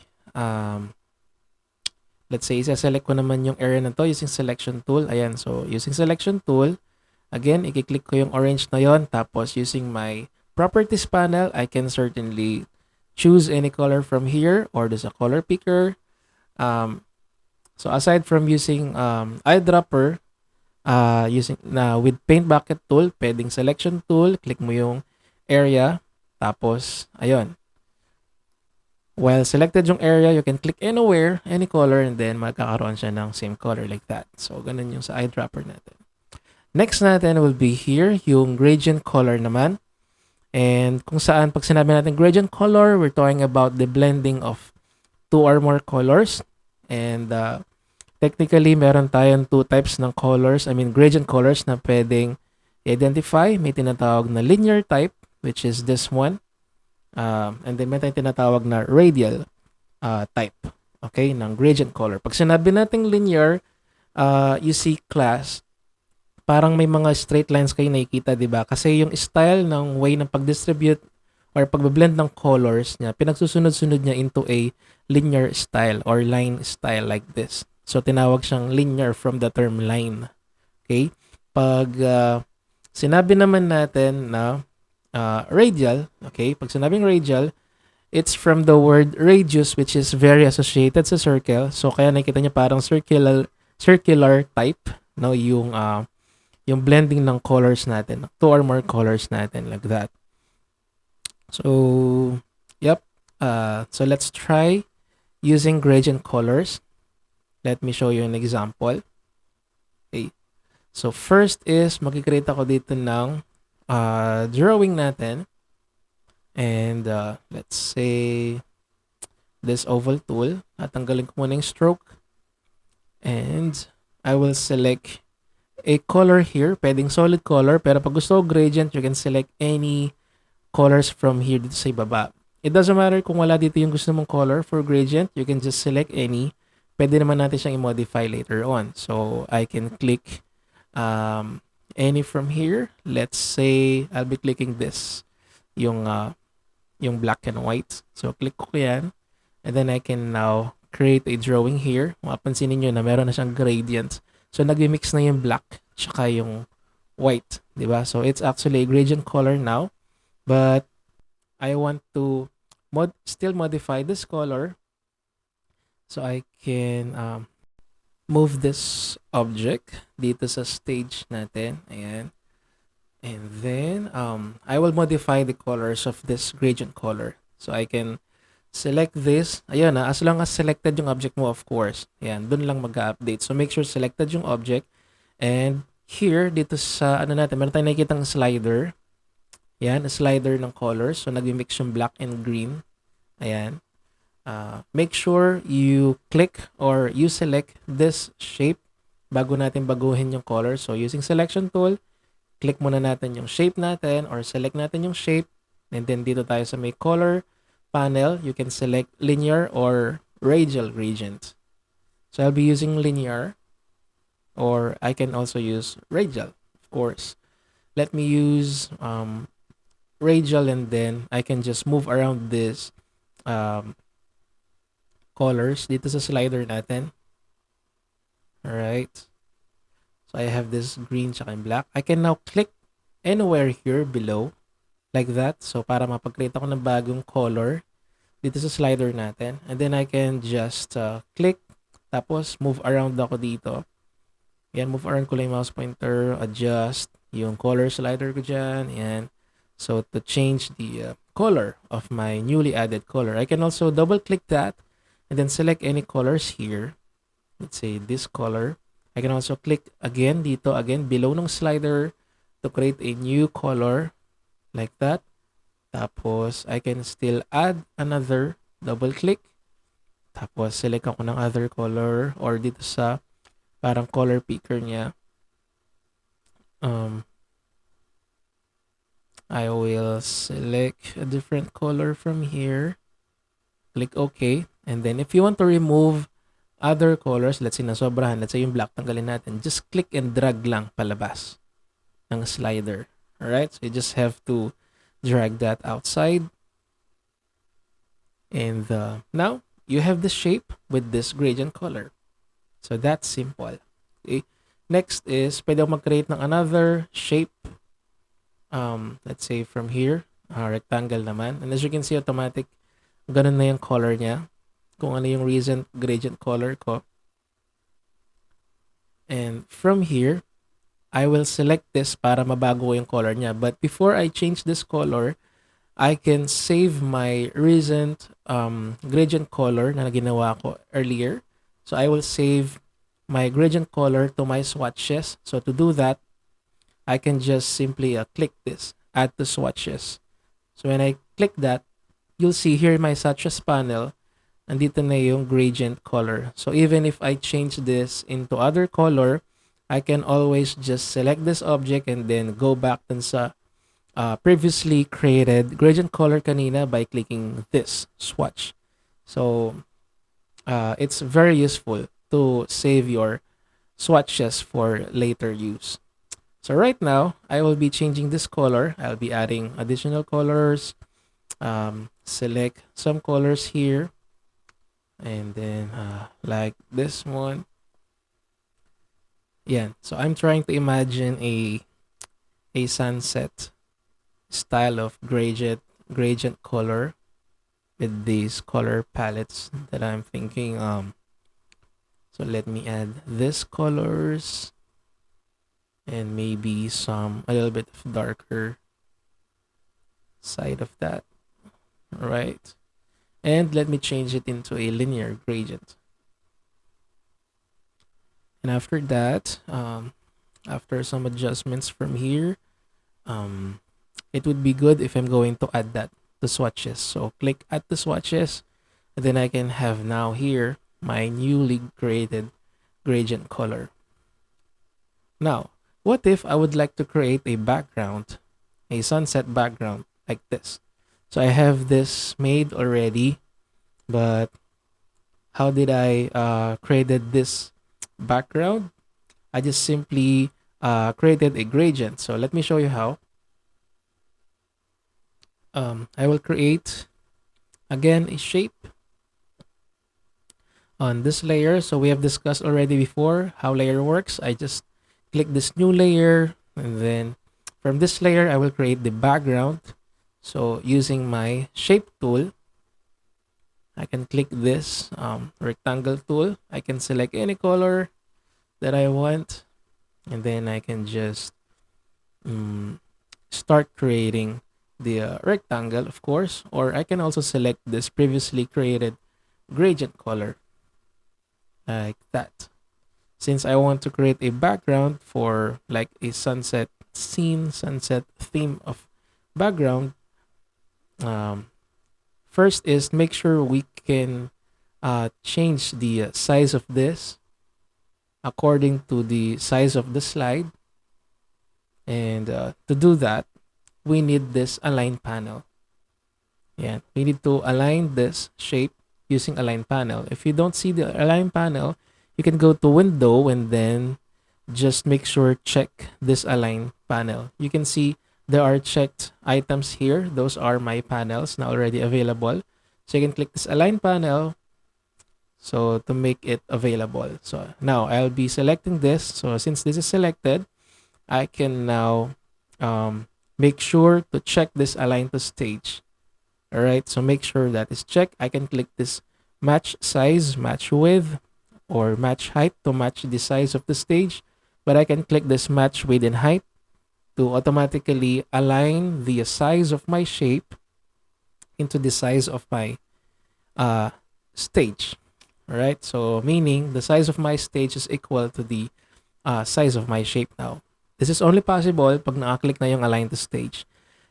let's say, isa-select ko naman yung area na to using selection tool. Ayan, so using selection tool, again, i-click ko yung orange na yon. Tapos using my properties panel, I can certainly choose any color from here or there's a color picker. So aside from using eyedropper, with paint bucket tool, pwedeng selection tool, click mo yung area, tapos ayun. While selected yung area, you can click anywhere, any color, and then magkakaroon siya ng same color like that. So ganun yung sa eyedropper natin. Next natin will be here, yung gradient color naman. And kung saan, pag sinabi natin gradient color, we're talking about the blending of two or more colors. And technically, meron tayong two types ng colors, gradient colors na pwedeng identify. May tinatawag na linear type, which is this one. And then may tayong tinatawag na radial type, okay, ng gradient color. Pag sinabi natin linear, you see class, parang may mga straight lines kayo nakikita, di ba? Kasi yung style ng way ng pag-distribute or pag-blend ng colors niya, pinagsusunod-sunod niya into a linear style or line style like this. So, tinawag siyang linear from the term line. Okay? Pag sinabi naman natin na radial, okay? Pag sinabing radial, it's from the word radius, which is very associated sa circle. So, kaya nakita niya parang circular type, no? Yung blending ng colors natin, two or more colors natin, like that. So, yep. So, let's try using gradient colors. Let me show you an example. Okay. So, first is, mag-create ako dito ng drawing natin. And, let's say, this oval tool. Tatanggalin ko muna yung stroke. And, I will select a color here, pwedeng solid color, pero pag gusto ko gradient, you can select any colors from here dito sa ibaba. It doesn't matter kung wala dito yung gusto mong color for gradient, you can just select any. Pwede naman natin siyang i-modify later on. So, I can click any from here. Let's say, I'll be clicking this, yung black and white. So, click ko yan. And then, I can now create a drawing here. Mapansin niyo na meron na siyang gradient. So, nag-mix na yung black tsaka yung white, di ba? So, it's actually a gradient color now. But, I want to still modify this color. So, I can move this object dito sa stage natin. Ayan. And then, I will modify the colors of this gradient color. So, I can select this. Ayan na, as long as selected yung object mo, of course. Ayan, dun lang mag-update. So, make sure selected yung object. And here, dito sa, natin, meron tayong nakikitang slider. Ayan, a slider ng colors. So, nag-mix yung black and green. Ayan. Make sure you click or you select this shape bago natin baguhin yung color. So, using selection tool, click muna natin yung shape natin or select natin yung shape. And then, dito tayo sa may color panel, you can select linear or radial gradient. So I'll be using linear, or I can also use radial, of course. Let me use radial, and then I can just move around this colors dito sa slider natin. Alright. So I have this green tsaka black. I can now click anywhere here below. Like that. So, para mapag-create ako ng bagong color dito sa slider natin. And then, I can just click. Tapos, move around ako dito. Yan, move around ko lang yung mouse pointer. Adjust yung color slider ko dyan. Yan. So, to change the color of my newly added color. I can also double-click that. And then, select any colors here. Let's say, this color. I can also click again dito. Again, below ng slider to create a new color. Like that. Tapos, I can still add another, double click. Tapos, select ako ng other color or dito sa parang color picker niya. I will select a different color from here. Click OK. And then, if you want to remove other colors, let's say nasobrahan, let's say yung black, tanggalin natin, just click and drag lang palabas ng slider. Alright? So, you just have to drag that outside. And now, you have the shape with this gradient color. So, that's simple. Okay? Next is, pwede ako mag-create ng another shape. Let's say from here, rectangle naman. And as you can see, automatic, ganun na yung color niya. Kung ano yung recent gradient color ko. And from here, I will select this para mabago yung color niya. But before I change this color, I can save my recent gradient color na ginawa ko earlier. So I will save my gradient color to my swatches. So to do that, I can just simply click this, add to swatches. So when I click that, you'll see here in my swatches panel, andito na yung gradient color. So even if I change this into other color, I can always just select this object and then go back dun sa previously created gradient color kanina by clicking this swatch. So it's very useful to save your swatches for later use. So right now, I will be changing this color. I'll be adding additional colors. Select some colors here. And then like this one. Yeah, so I'm trying to imagine a sunset style of gradient color with these color palettes that I'm thinking. So let me add this colors and maybe some a little bit of darker side of that. All right, and let me change it into a linear gradient. And after that, after some adjustments from here, it would be good if I'm going to add that to swatches. So click add to swatches, and then I can have now here my newly created gradient color. Now, what if I would like to create a background, a sunset background like this? So I have this made already, but how did I created this background? I just simply created a gradient. So let me show you how. I will create again a shape on this layer. So we have discussed already before how layer works. I just click this new layer, and then from this layer I will create the background. So using my shape tool, I can click this rectangle tool. I can select any color that I want, and then I can just start creating the rectangle, of course, or I can also select this previously created gradient color like that. Since I want to create a background for like a sunset scene, sunset theme of background, first is make sure we can change the size of this according to the size of the slide. And to do that, we need this align panel. Yeah, we need to align this shape using align panel. If you don't see the align panel, you can go to window and then just make sure check this align panel. You can see there are checked items here. Those are my panels now already available. So you can click this align panel so to make it available. So now I'll be selecting this. So since this is selected, I can now make sure to check this align to stage. All right, so make sure that is checked. I can click this match size, match width, or match height to match the size of the stage. But I can click this match width and height to automatically align the size of my shape into the size of my stage. All right, so meaning the size of my stage is equal to the size of my shape now. This is only possible pag nakaklik na yung align to stage.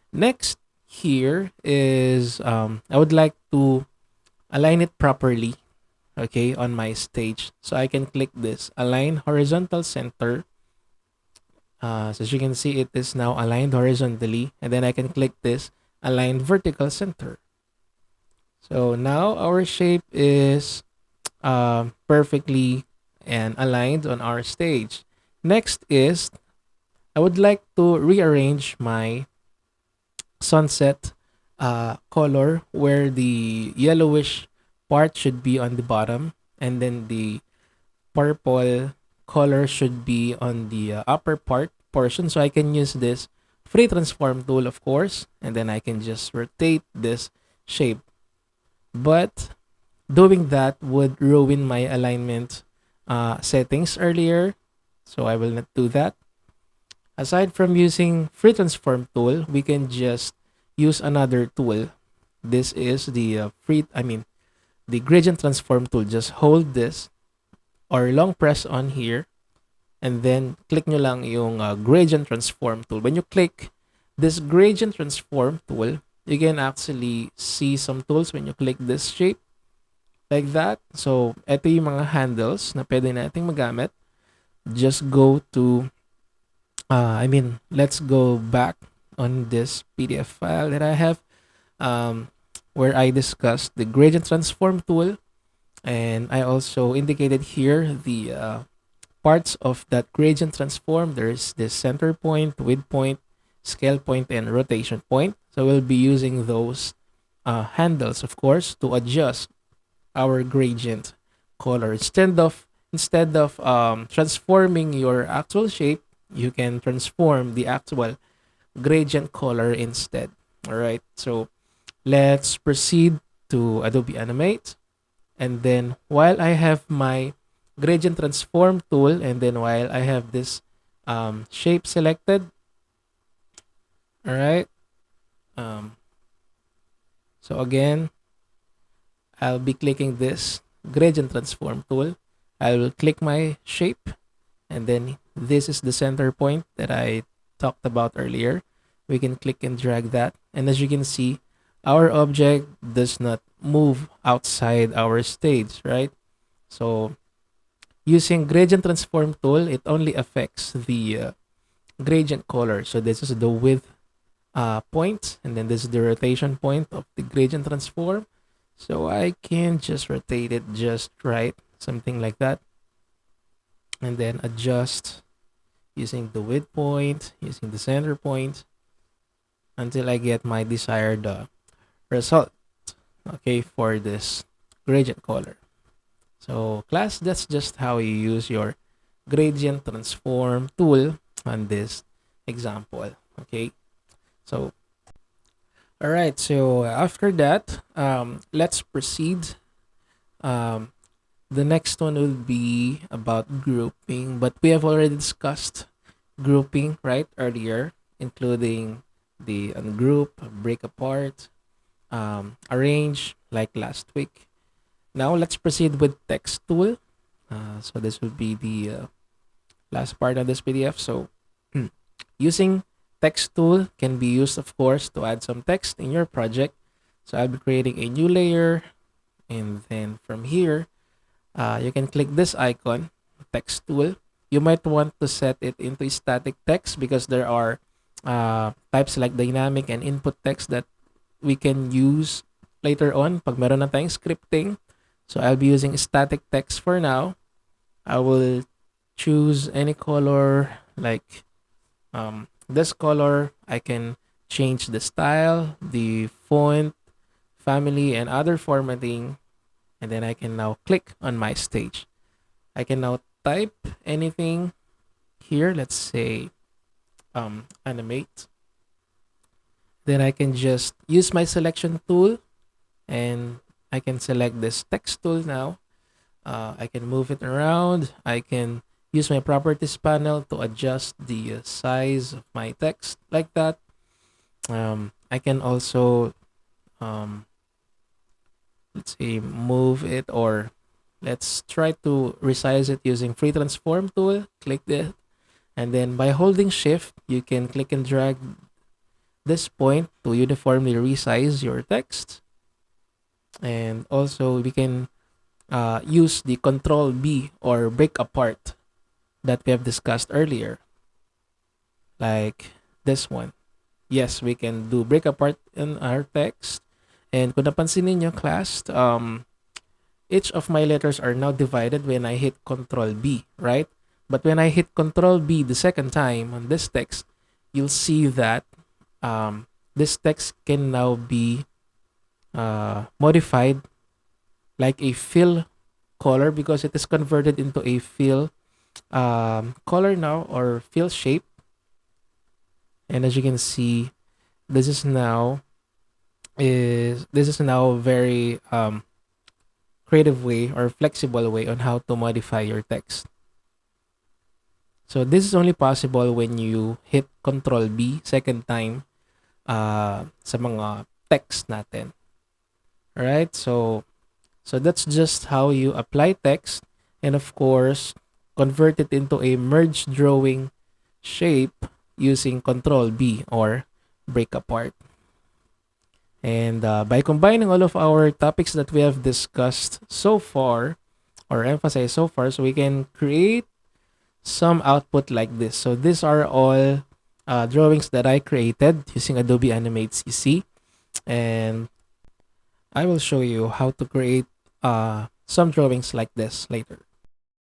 Next, here is I would like to align it properly, okay, on my stage. So I can click this align horizontal center. So as you can see, it is now aligned horizontally, and then I can click this align vertical center. So now our shape is perfectly and aligned on our stage. Next is I would like to rearrange my sunset color, where the yellowish part should be on the bottom, and then the purple color should be on the upper part portion. So I can use this free transform tool, of course, and then I can just rotate this shape. But doing that would ruin my alignment settings earlier, so I will not do that. Aside from using free transform tool, we can just use another tool. This is the the gradient transform tool. Just hold this or long press on here, and then click nyo lang yung gradient transform tool. When you click this gradient transform tool, you can actually see some tools when you click this shape like that. So, ito yung mga handles na pwede nating magamit. Just go to let's go back on this PDF file that I have, where I discussed the gradient transform tool, and I also indicated here the parts of that gradient transform. There's this center point, width point, scale point, and rotation point. So we'll be using those handles, of course, to adjust our gradient color. Instead of transforming your actual shape, you can transform the actual gradient color instead. All right, so let's proceed to Adobe Animate. And then while I have my gradient transform tool, and then while I have this shape selected, all right, so again, I'll be clicking this gradient transform tool. I will click my shape, and then this is the center point that I talked about earlier. We can click and drag that, and as you can see, our object does not move outside our stage, right? So using gradient transform tool, it only affects the gradient color. So this is the width point, and then this is the rotation point of the gradient transform. So I can just rotate it just right, something like that, and then adjust using the width point, using the center point, until I get my desired result, okay, for this gradient color. So class, that's just how you use your gradient transform tool on this example, okay? So all right, so after that, let's proceed. The next one will be about grouping, but we have already discussed grouping right earlier, including the ungroup, break apart, arrange, like last week. Now let's proceed with text tool. So this will be the last part of this PDF. So using text tool can be used, of course, to add some text in your project. So I'll be creating a new layer, and then from here, you can click this icon, text tool. You might want to set it into static text because there are types like dynamic and input text that we can use later on pag meron na tayong scripting. So I'll be using static text for now. I will choose any color like this color. I can change the style, the font, family, and other formatting, and then I can now click on my stage. I can now type anything here. Let's say animate. Then I can just use my selection tool, and I can select this text tool now. I can move it around. I can use my properties panel to adjust the size of my text like that. I can also let's say move it, or let's try to resize it using free transform tool. Click this, and then by holding shift, you can click and drag this point to uniformly resize your text. And also we can use the control B or break apart that we have discussed earlier, like this one. Yes, we can do break apart in our text. And kung napansin ninyo, class, each of my letters are now divided when I hit Control B, right? But when I hit Control B the second time on this text, you'll see that this text can now be modified like a fill color because it is converted into a fill color now, or fill shape. And as you can see, this is now very creative way or flexible way on how to modify your text. So this is only possible when you hit Control B second time sa mga text natin. Alright, so that's just how you apply text, and of course convert it into a merge drawing shape using Control B or break apart. And by combining all of our topics that we have discussed so far or emphasized so far, so we can create some output like this. So these are all drawings that I created using Adobe Animate CC, and I will show you how to create some drawings like this later.